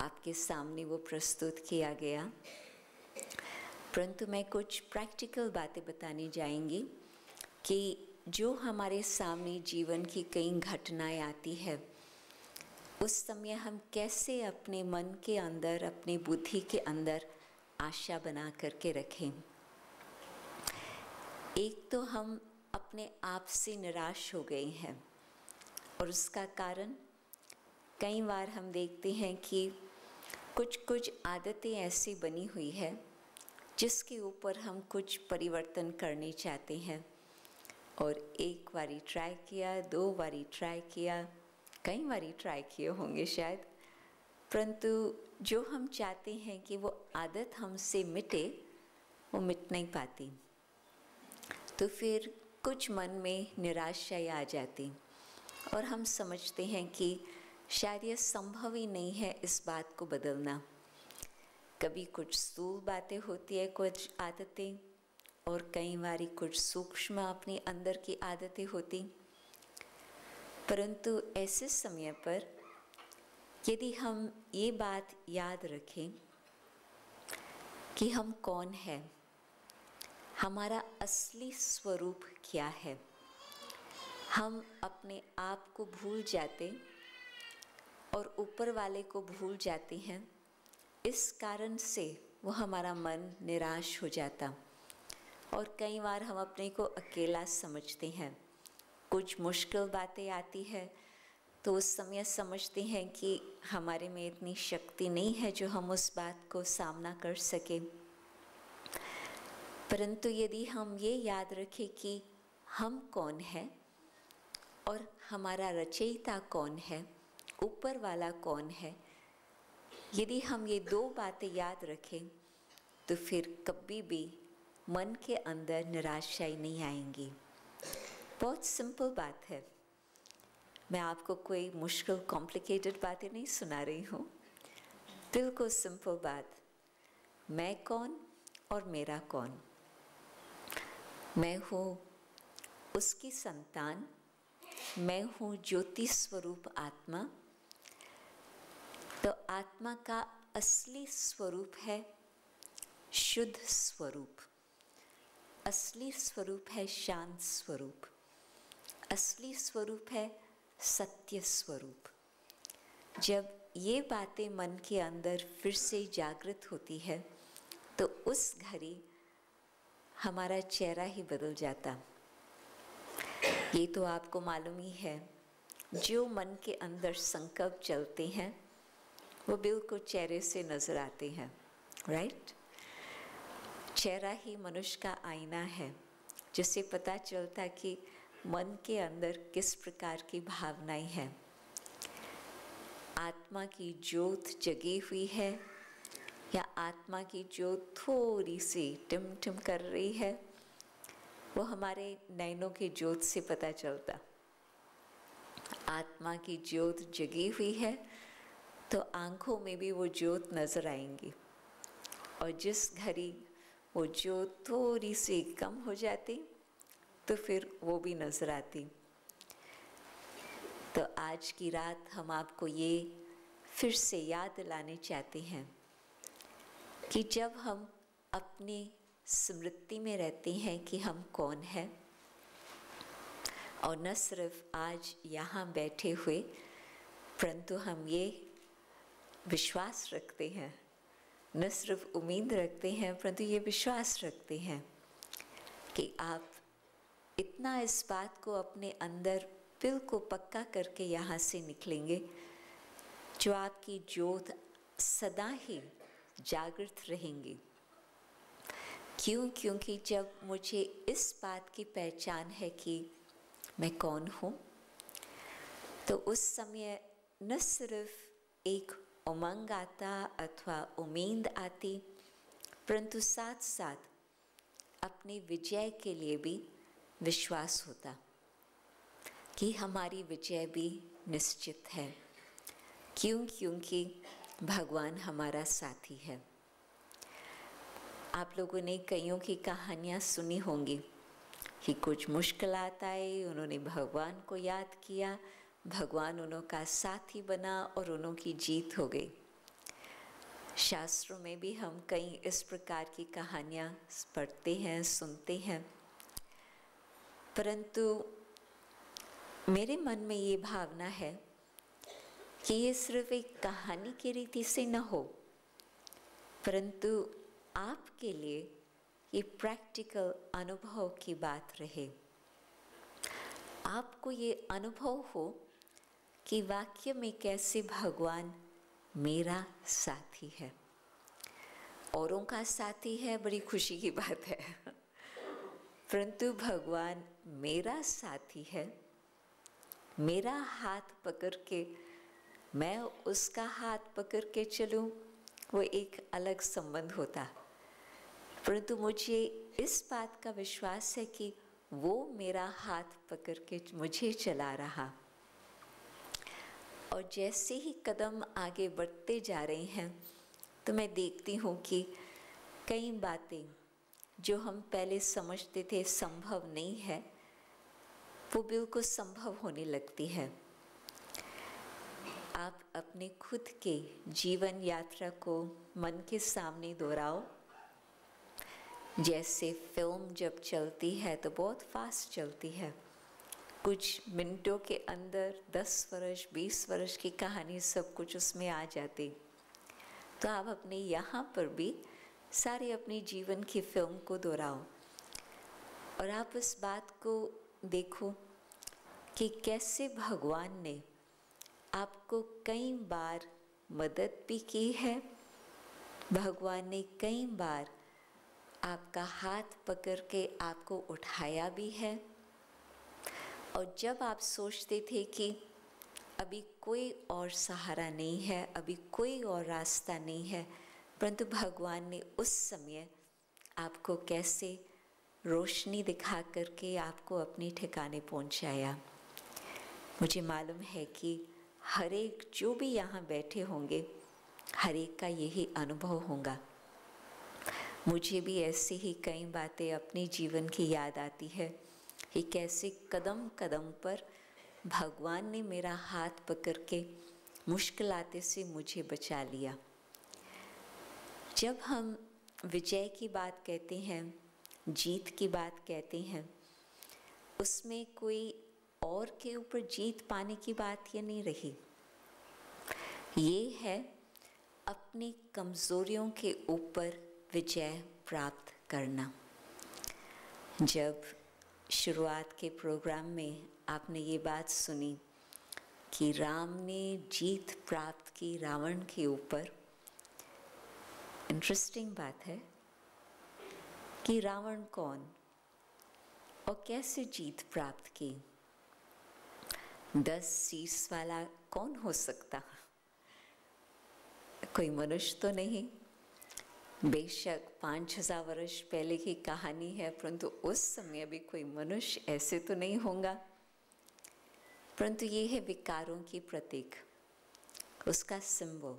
आपके सामने वो प्रस्तुत किया गया। परंतु मैं कुछ प्रैक्टिकल बातें बताने जाएंगी कि जो हमारे सामने जीवन की कई घटनाएं आती है, उस समय हम कैसे अपने मन के अंदर, अपनी बुद्धि के अंदर आशा बना करके रखें। एक तो हम अपने आप से निराश हो गए हैं और उसका कारण कई बार हम देखते हैं कि कुछ आदतें ऐसी बनी हुई है जिसके ऊपर हम कुछ परिवर्तन करने चाहते हैं और एक बारी ट्राई किया, 2 बारी ट्राई किया, कई बारी ट्राई किए होंगे शायद, परंतु जो हम चाहते हैं कि वो आदत हमसे मिटे, वो मिट नहीं पाती। तो फिर कुछ मन में निराशा आ जाती और हम समझते हैं कि शायद ये संभव ही नहीं है इस बात को बदलना। कभी कुछ स्थूल बातें होती है, कुछ आदतें, और कई बारी कुछ सूक्ष्म अपने अंदर की आदतें होती। परंतु ऐसे समय पर यदि हम ये बात याद रखें कि हम कौन हैं, हमारा असली स्वरूप क्या है, हम अपने आप को भूल जाते और ऊपर वाले को भूल जाते हैं। इस कारण से वो हमारा मन निराश हो जाता और कई बार हम अपने को अकेला समझते हैं। कुछ मुश्किल बातें आती है तो उस समय समझते हैं कि हमारे में इतनी शक्ति नहीं है जो हम उस बात को सामना कर सकें। परंतु यदि हम ये याद रखें कि हम कौन है और हमारा रचयिता कौन है, ऊपर वाला कौन है, यदि हम ये दो बातें याद रखें तो फिर कभी भी मन के अंदर निराशाएं नहीं आएंगी। बहुत सिंपल बात है। मैं आपको कोई मुश्किल कॉम्प्लिकेटेड बातें नहीं सुना रही हूँ। दिल को सिंपल बात, मैं कौन और मेरा कौन। मैं हूँ उसकी संतान, मैं हूँ ज्योति स्वरूप आत्मा। तो आत्मा का असली स्वरूप है शुद्ध स्वरूप, असली स्वरूप है शांत स्वरूप, असली स्वरूप है सत्य स्वरूप। जब ये बातें मन के अंदर फिर से जागृत होती है तो उस घड़ी हमारा चेहरा ही बदल जाता। ये तो आपको मालूम ही है, जो मन के अंदर संकल्प चलते हैं वो बिल्कुल चेहरे से नजर आते हैं, राइट? चेहरा ही मनुष्य का आईना है, जिससे पता चलता कि मन के अंदर किस प्रकार की भावनाएं हैं। आत्मा की ज्योत जगी हुई है या आत्मा की ज्योत थोड़ी सी टिम कर रही है, वो हमारे नैनों की ज्योत से पता चलता। आत्मा की ज्योत जगी हुई है तो आंखों में भी वो ज्योत नजर आएंगी, और जिस घड़ी वो ज्योत थोड़ी सी कम हो जाती तो फिर वो भी नजर आती। तो आज की रात हम आपको ये फिर से याद दिलाने चाहते हैं कि जब हम अपनी स्मृति में रहते हैं कि हम कौन हैं, और न सिर्फ आज यहाँ बैठे हुए, परंतु हम ये विश्वास रखते हैं, न सिर्फ उम्मीद रखते हैं परंतु ये विश्वास रखते हैं कि आप इतना इस बात को अपने अंदर दिल को पक्का करके यहाँ से निकलेंगे, जो आपकी ज्योत सदा ही जागृत रहेंगी। क्यों? क्योंकि जब मुझे इस बात की पहचान है कि मैं कौन हूँ, तो उस समय न सिर्फ एक उमंग आता अथवा उम्मीद आती, परंतु साथ साथ अपनी विजय के लिए भी विश्वास होता कि हमारी विजय भी निश्चित है। क्यों? क्योंकि भगवान हमारा साथी है। आप लोगों ने कईयों की कहानियाँ सुनी होंगी कि कुछ मुश्किलात आए, उन्होंने भगवान को याद किया, भगवान उनका साथी बना और उनकी जीत हो गई। शास्त्रों में भी हम कई इस प्रकार की कहानियाँ पढ़ते हैं, सुनते हैं। परंतु मेरे मन में ये भावना है कि ये सिर्फ एक कहानी की रीति से न हो, परंतु आपके लिए ये प्रैक्टिकल अनुभव की बात रहे। आपको ये अनुभव हो कि वाक्य में कैसे भगवान मेरा साथी है। औरों का साथी है, बड़ी खुशी की बात है, परंतु भगवान मेरा साथी है। मेरा हाथ पकड़ के मैं उसका हाथ पकड़ के चलूं, वो एक अलग संबंध होता, परंतु मुझे इस बात का विश्वास है कि वो मेरा हाथ पकड़ के मुझे चला रहा। और जैसे ही कदम आगे बढ़ते जा रहे हैं तो मैं देखती हूँ कि कई बातें जो हम पहले समझते थे संभव नहीं है, वो बिल्कुल संभव होने लगती है। आप अपने खुद के जीवन यात्रा को मन के सामने दोहराओ। जैसे फिल्म जब चलती है तो बहुत फास्ट चलती है, कुछ मिनटों के अंदर 10 वर्ष 20 वर्ष की कहानी सब कुछ उसमें आ जाती। तो आप अपने यहाँ पर भी सारे अपने जीवन की फिल्म को दोहराओ, और आप इस बात को देखो कि कैसे भगवान ने आपको कई बार मदद भी की है, भगवान ने कई बार आपका हाथ पकड़ के आपको उठाया भी है, और जब आप सोचते थे कि अभी कोई और सहारा नहीं है, अभी कोई और रास्ता नहीं है, परंतु भगवान ने उस समय आपको कैसे रोशनी दिखा करके आपको अपने ठिकाने पहुंचाया। मुझे मालूम है कि हर एक जो भी यहाँ बैठे होंगे, हर एक का यही अनुभव होगा। मुझे भी ऐसे ही कई बातें अपने जीवन की याद आती है कि कैसे कदम कदम पर भगवान ने मेरा हाथ पकड़ के मुश्किलात से मुझे बचा लिया। जब हम विजय की बात कहते हैं, जीत की बात कहते हैं, उसमें कोई और के ऊपर जीत पाने की बात ये नहीं रही। ये है अपनी कमज़ोरियों के ऊपर विजय प्राप्त करना। जब शुरुआत के प्रोग्राम में आपने ये बात सुनी कि राम ने जीत प्राप्त की रावण के ऊपर, इंटरेस्टिंग बात है कि रावण कौन और कैसे जीत प्राप्त की। 10 शीश वाला कौन हो सकता? कोई मनुष्य तो नहीं। बेशक 5000 वर्ष पहले की कहानी है, परंतु उस समय भी कोई मनुष्य ऐसे तो नहीं होगा। परंतु ये है विकारों की प्रतीक, उसका सिंबल।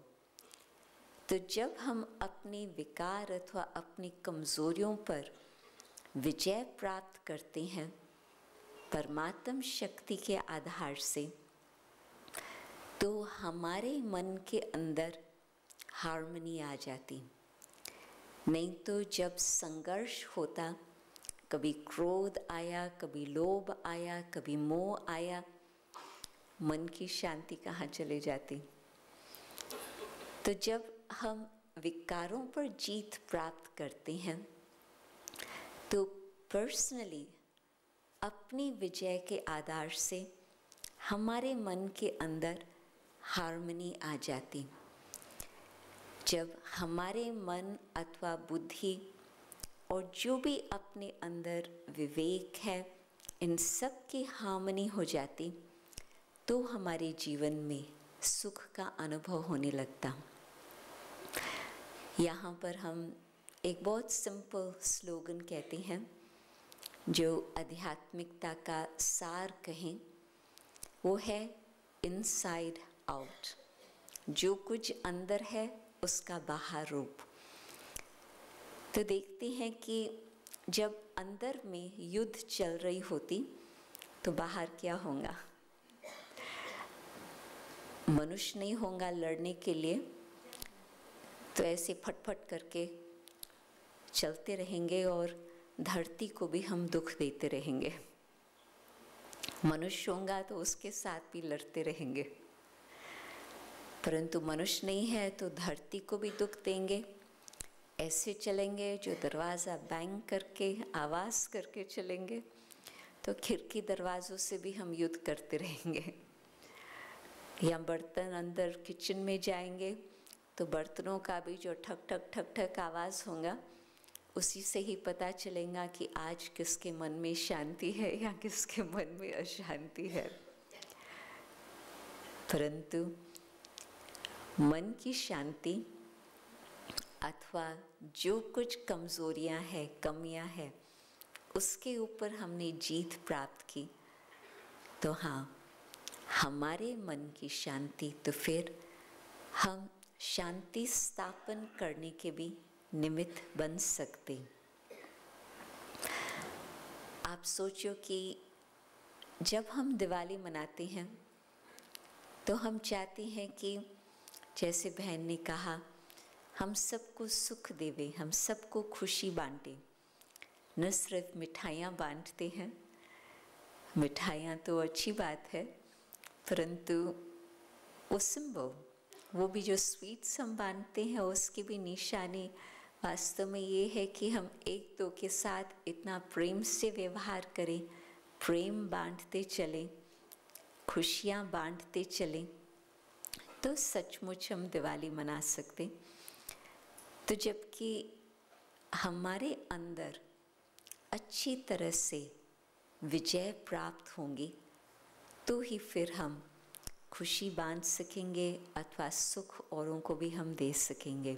तो जब हम अपने विकार अथवा अपनी कमजोरियों पर विजय प्राप्त करते हैं परमात्म शक्ति के आधार से, तो हमारे मन के अंदर हार्मनी आ जाती। नहीं तो जब संघर्ष होता, कभी क्रोध आया, कभी लोभ आया, कभी मोह आया, मन की शांति कहाँ चले जाती। तो जब हम विकारों पर जीत प्राप्त करते हैं तो पर्सनली अपनी विजय के आधार से हमारे मन के अंदर हार्मनी आ जाती। जब हमारे मन अथवा बुद्धि और जो भी अपने अंदर विवेक है, इन सब की हार्मनी हो जाती, तो हमारे जीवन में सुख का अनुभव होने लगता। यहाँ पर हम एक बहुत सिंपल स्लोगन कहते हैं, जो आध्यात्मिकता का सार कहें, वो है इनसाइड आउट। जो कुछ अंदर है उसका बाहर रूप। तो देखते हैं कि जब अंदर में युद्ध चल रही होती तो बाहर क्या होगा? मनुष्य नहीं होगा लड़ने के लिए, तो ऐसे फटफट करके चलते रहेंगे और धरती को भी हम दुख देते रहेंगे। मनुष्य होगा तो उसके साथ भी लड़ते रहेंगे, परंतु मनुष्य नहीं है तो धरती को भी दुख देंगे। ऐसे चलेंगे जो दरवाज़ा बैंग करके आवाज़ करके चलेंगे, तो खिड़की दरवाज़ों से भी हम युद्ध करते रहेंगे। या बर्तन अंदर किचन में जाएंगे तो बर्तनों का भी जो ठक ठक ठक ठक आवाज़ होगा, उसी से ही पता चलेगा कि आज किसके मन में शांति है या किसके मन में अशांति है। परंतु मन की शांति अथवा जो कुछ कमजोरियां हैं, कमियां हैं, उसके ऊपर हमने जीत प्राप्त की, तो हाँ, हमारे मन की शांति, तो फिर हम शांति स्थापन करने के भी निमित्त बन सकते। आप सोचो कि जब हम दिवाली मनाते हैं तो हम चाहते हैं कि, जैसे बहन ने कहा, हम सबको सुख देवे, हम सबको खुशी बांटे। न सिर्फ मिठाइयाँ बांटते हैं, मिठाइयाँ तो अच्छी बात है, परंतु वो सिंबल, वो भी जो स्वीट्स हम बांटते हैं, उसकी भी निशानी वास्तव में ये है कि हम एक दो के साथ इतना प्रेम से व्यवहार करें, प्रेम बांटते चलें, खुशियाँ बांटते चलें, तो सचमुच हम दिवाली मना सकते। तो जबकि हमारे अंदर अच्छी तरह से विजय प्राप्त होंगी तो ही फिर हम खुशी बांट सकेंगे अथवा सुख औरों को भी हम दे सकेंगे।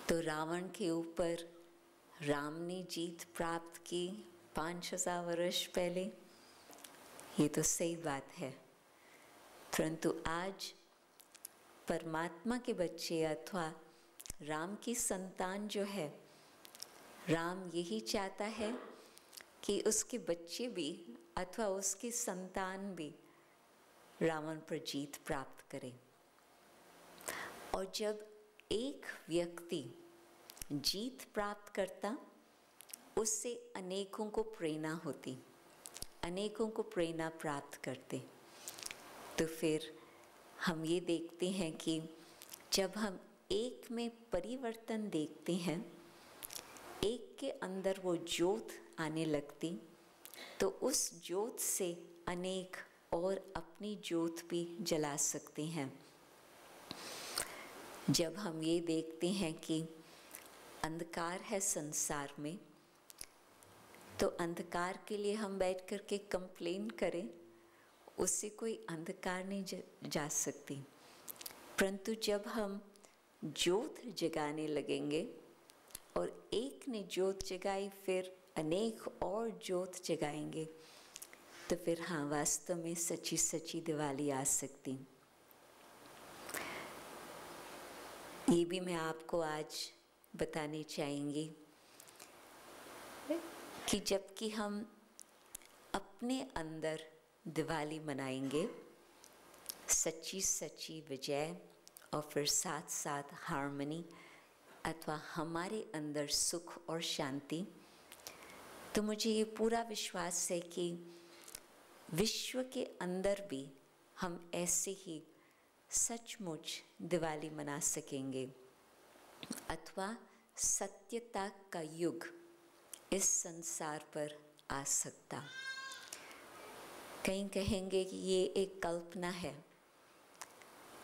तो रावण के ऊपर राम ने जीत प्राप्त की 5000 वर्ष पहले, ये तो सही बात है। परंतु आज परमात्मा के बच्चे अथवा राम की संतान जो है, राम यही चाहता है कि उसके बच्चे भी अथवा उसकी संतान भी रावण पर जीत प्राप्त करे। और जब एक व्यक्ति जीत प्राप्त करता, उससे अनेकों को प्रेरणा होती, अनेकों को प्रेरणा प्राप्त करते। तो फिर हम ये देखते हैं कि जब हम एक में परिवर्तन देखते हैं, एक के अंदर वो ज्योत आने लगती, तो उस ज्योत से अनेक और अपनी ज्योत भी जला सकते हैं। जब हम ये देखते हैं कि अंधकार है संसार में, तो अंधकार के लिए हम बैठ कर के कंप्लेन करें, उससे कोई अंधकार नहीं जा सकती। परंतु जब हम ज्योत जगाने लगेंगे और एक ने ज्योत जगाई, फिर अनेक और ज्योत जगाएंगे, तो फिर हाँ, वास्तव में सच्ची सच्ची दिवाली आ सकती। ये भी मैं आपको आज बताने चाहेंगी कि जबकि हम अपने अंदर दिवाली मनाएंगे, सच्ची सच्ची विजय और फिर साथ साथ हार्मनी अथवा हमारे अंदर सुख और शांति, तो मुझे ये पूरा विश्वास है कि विश्व के अंदर भी हम ऐसे ही सचमुच दिवाली मना सकेंगे अथवा सत्यता का युग इस संसार पर आ सकता। कहीं कहेंगे कि ये एक कल्पना है,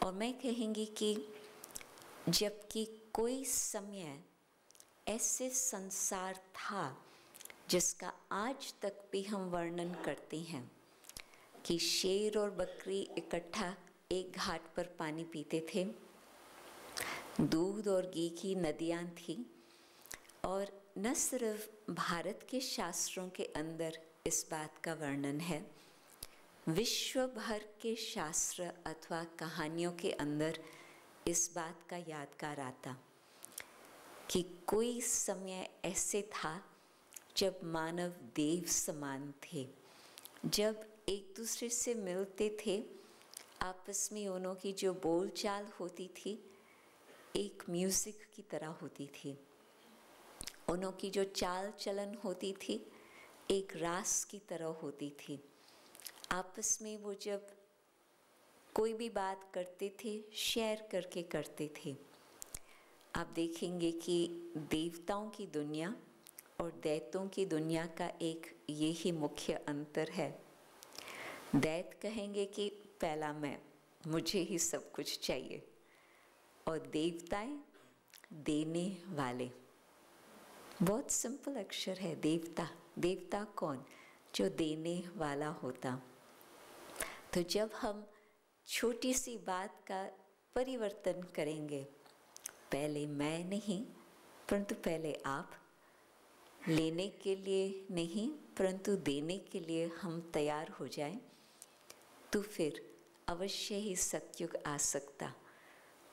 और मैं कहेंगी कि जबकि कोई समय ऐसे संसार था जिसका आज तक भी हम वर्णन करते हैं कि शेर और बकरी इकट्ठा एक घाट पर पानी पीते थे, दूध और घी की नदियाँ थीं, और न सिर्फ भारत के शास्त्रों के अंदर इस बात का वर्णन है, विश्व भर के शास्त्र अथवा कहानियों के अंदर इस बात का यादगार आता कि कोई समय ऐसे था जब मानव देव समान थे, जब एक दूसरे से मिलते थे, आपस में उन्हों की जो बोलचाल होती थी एक म्यूज़िक की तरह होती थी, उन्हों की जो चाल चलन होती थी एक रास की तरह होती थी। आपस में वो जब कोई भी बात करते थे शेयर करके करते थे। आप देखेंगे कि देवताओं की दुनिया और दैत्यों की दुनिया का एक यही मुख्य अंतर है। दैत्य कहेंगे कि पहला मैं, मुझे ही सब कुछ चाहिए, और देवताएं देने वाले। बहुत सिंपल अक्षर है देवता। देवता कौन? जो देने वाला होता। तो जब हम छोटी सी बात का परिवर्तन करेंगे, पहले मैं नहीं परंतु पहले आप, लेने के लिए नहीं परंतु देने के लिए हम तैयार हो जाएं, तो फिर अवश्य ही सतयुग आ सकता।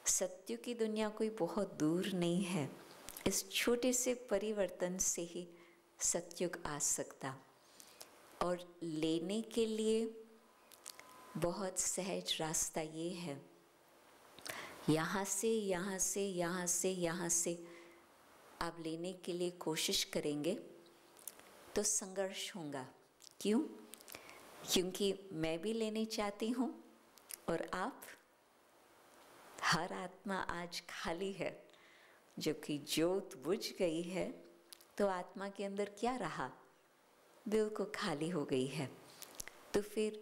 सतयुग की दुनिया कोई बहुत दूर नहीं है, इस छोटे से परिवर्तन से ही सतयुग आ सकता। और लेने के लिए बहुत सहज रास्ता ये है, यहाँ से यहाँ से यहाँ से यहाँ से आप लेने के लिए कोशिश करेंगे तो संघर्ष होगा। क्यों? क्योंकि मैं भी लेने चाहती हूँ और आप, हर आत्मा आज खाली है, जबकि ज्योत बुझ गई है तो आत्मा के अंदर क्या रहा? बिल्कुल खाली हो गई है। तो फिर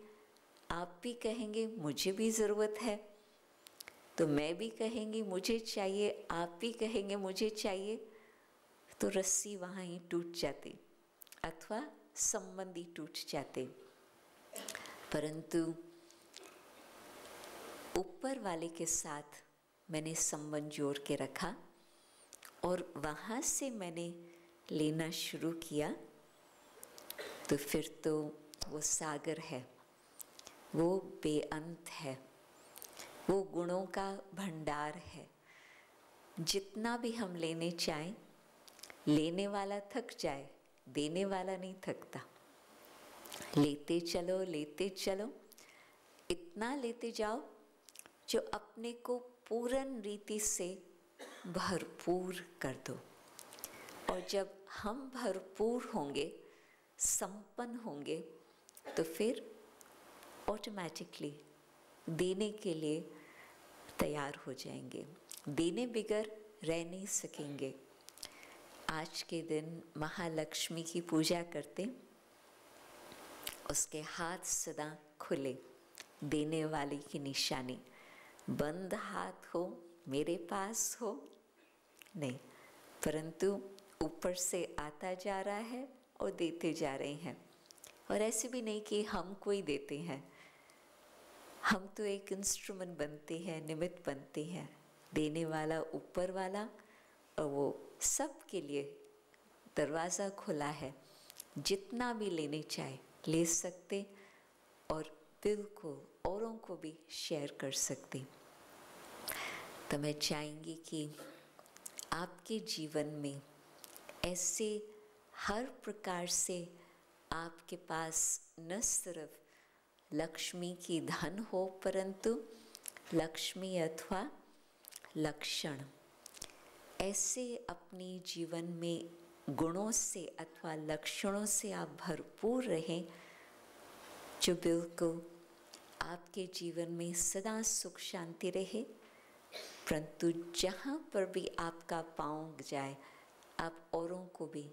आप भी कहेंगे मुझे भी ज़रूरत है, तो मैं भी कहेंगी मुझे चाहिए, आप भी कहेंगे मुझे चाहिए, तो रस्सी वहाँ ही टूट जाती अथवा संबंधी टूट जाते। परंतु ऊपर वाले के साथ मैंने संबंध जोड़ के रखा और वहाँ से मैंने लेना शुरू किया, तो फिर तो वो सागर है, वो बेअंत है, वो गुणों का भंडार है। जितना भी हम लेने चाहें, लेने वाला थक जाए, देने वाला नहीं थकता। लेते चलो, इतना लेते जाओ जो अपने को पूर्ण रीति से भरपूर कर दो। और जब हम भरपूर होंगे, संपन्न होंगे, तो फिर ऑटोमेटिकली देने के लिए तैयार हो जाएंगे। देने बिगर रह नहीं सकेंगे। आज के दिन महालक्ष्मी की पूजा करते, उसके हाथ सदा खुले, देने वाले की निशानी। बंद हाथ हो, मेरे पास हो नहीं, परंतु ऊपर से आता जा रहा है और देते जा रहे हैं। और ऐसे भी नहीं कि हम कोई देते हैं, हम तो एक इंस्ट्रूमेंट बनते हैं, निमित्त बनते हैं। देने वाला ऊपर वाला, और वो सब के लिए दरवाज़ा खुला है। जितना भी लेने चाहे ले सकते, और बिल्कुल औरों को भी शेयर कर सकते। तो मैं चाहूँगी कि आपके जीवन में ऐसे हर प्रकार से आपके पास न सिर्फ लक्ष्मी की धन हो, परंतु लक्ष्मी अथवा लक्षण ऐसे अपने जीवन में गुणों से अथवा लक्षणों से आप भरपूर रहें, जो बिल्कुल आपके जीवन में सदा सुख शांति रहे। परंतु जहाँ पर भी आपका पाँव जाए, आप औरों को भी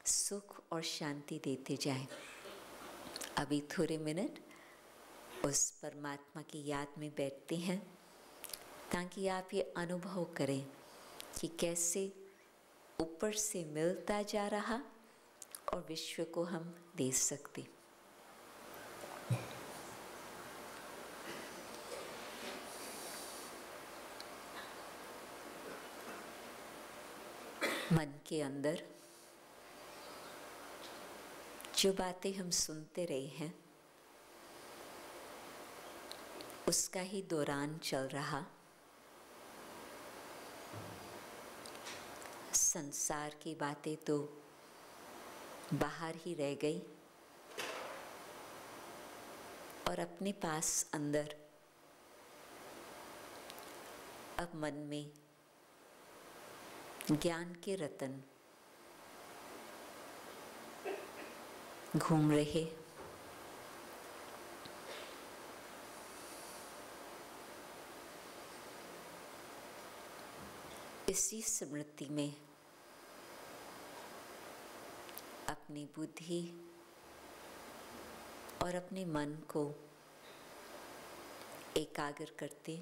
सुख और शांति देते जाएं। अभी थोड़े मिनट उस परमात्मा की याद में बैठते हैं, ताकि आप ये अनुभव करें कि कैसे ऊपर से मिलता जा रहा और विश्व को हम दे सकते। मन के अंदर जो बातें हम सुनते रहे हैं, उसका ही दौरान चल रहा। संसार की बातें तो बाहर ही रह गई, और अपने पास अंदर अब मन में ज्ञान के रतन घूम रहे। इसी स्मृति में अपनी बुद्धि और अपने मन को एकाग्र करते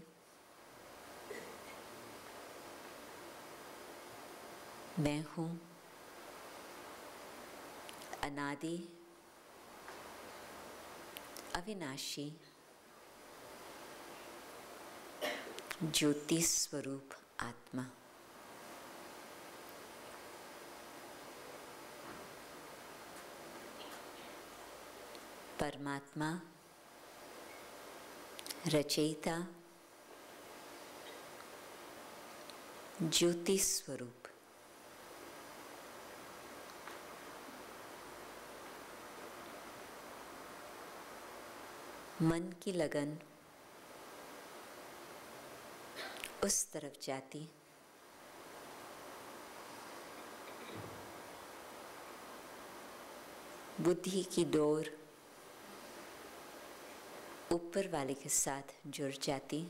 मैं हूँ अनादि अविनाशी ज्योति स्वरूप आत्मा। परमात्मा रचयिता ज्योति स्वरूप मन की लगन उस तरफ जाती, बुद्धि की डोर ऊपर वाले के साथ जुड़ जाती।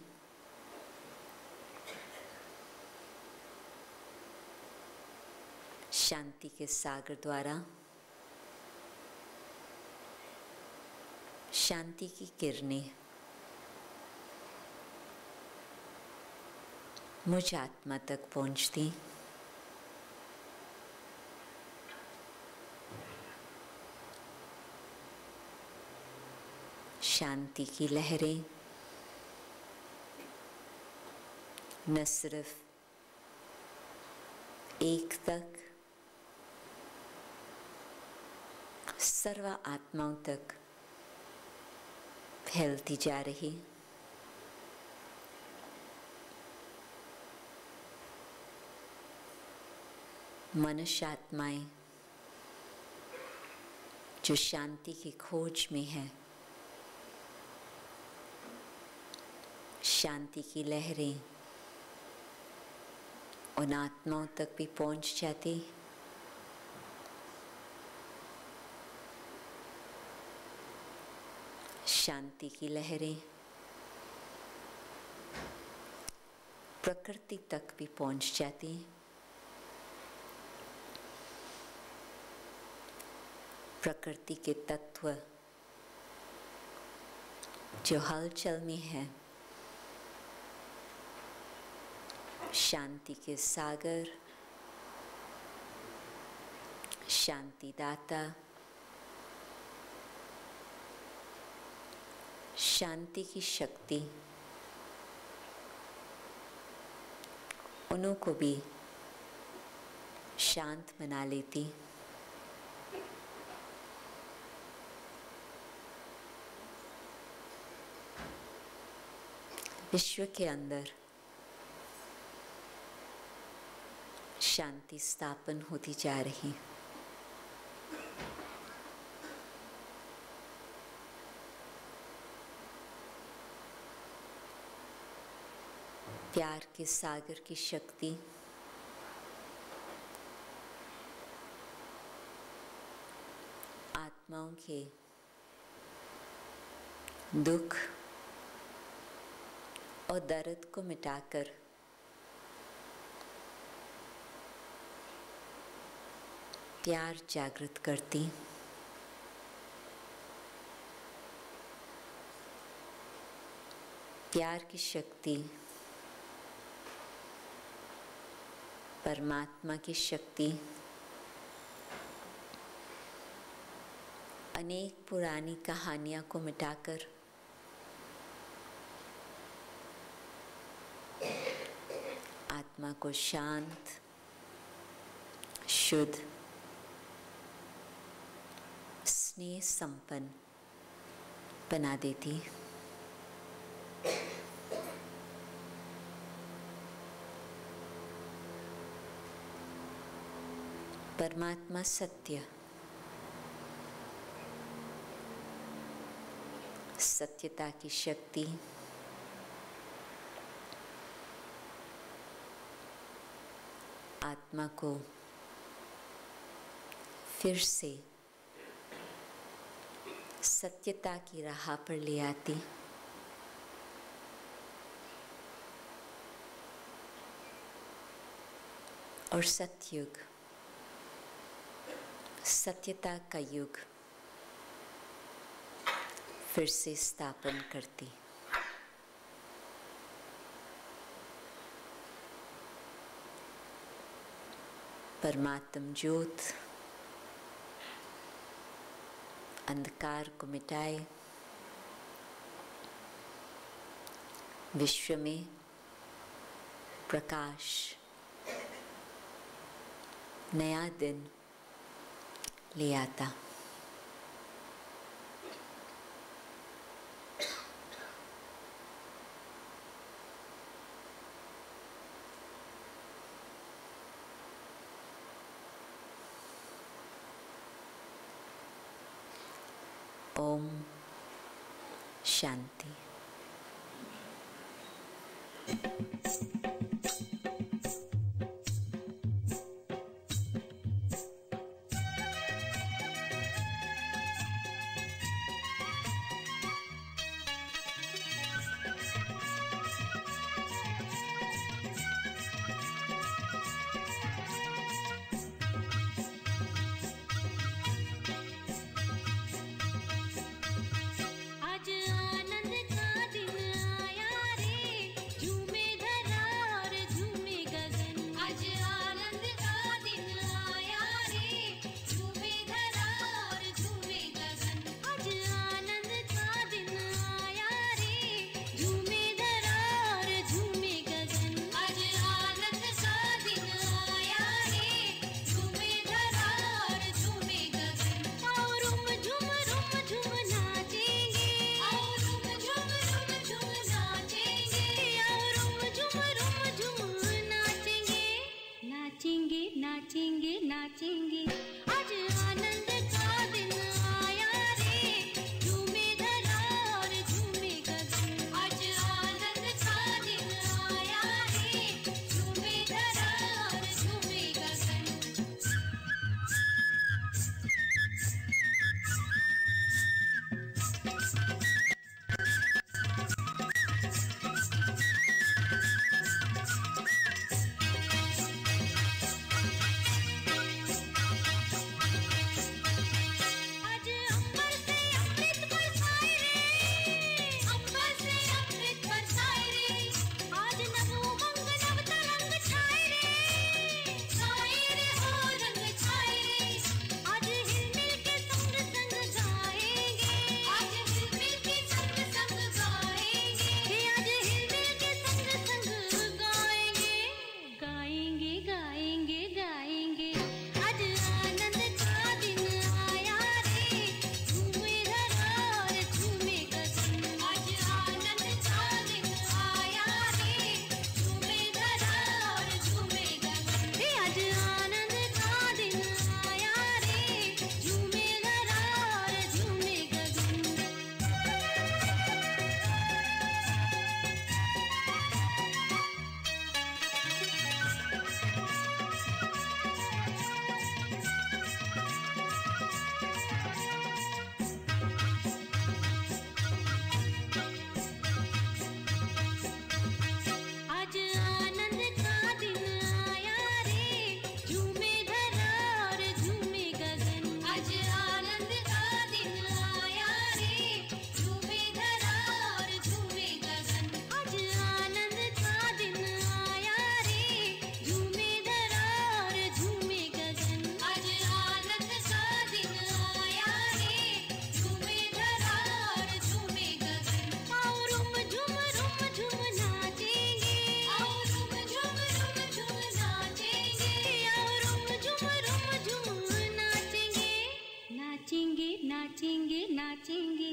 शांति के सागर द्वारा शांति की किरणें मुझ आत्मा तक पहुंचती। शांति की लहरें न सिर्फ एक तक, सर्व आत्माओं तक फैलती जा रही। मनुष्य आत्माएं जो शांति की खोज में है, शांति की लहरें उन आत्माओं तक भी पहुंच जाती। शांति की लहरें प्रकृति तक भी पहुंच जाती। प्रकृति के तत्व जो हलचल में है, शांति के सागर, शांति दाता, शांति की शक्ति उन्हों को भी शांत बना लेती। विश्व के अंदर शांति स्थापन होती जा रही। प्यार के सागर की शक्ति आत्माओं के दुख और दर्द को मिटाकर प्यार जागृत करती। प्यार की शक्ति परमात्मा की शक्ति अनेक पुरानी कहानियों को मिटाकर आत्मा को शांत, शुद्ध, स्नेह संपन्न बना देती। परमात्मा सत्य, सत्यता की शक्ति आत्मा को फिर से सत्यता की राह पर ले आती। और सतयुग, सत्यता का युग फिर से स्थापन करती। परमात्म ज्योत अंधकार को मिटाए, विश्व में प्रकाश, नया दिन ले आता। ओम शांति। आज आनंद का दिन आया रे, झूमे धरा नाचेंगे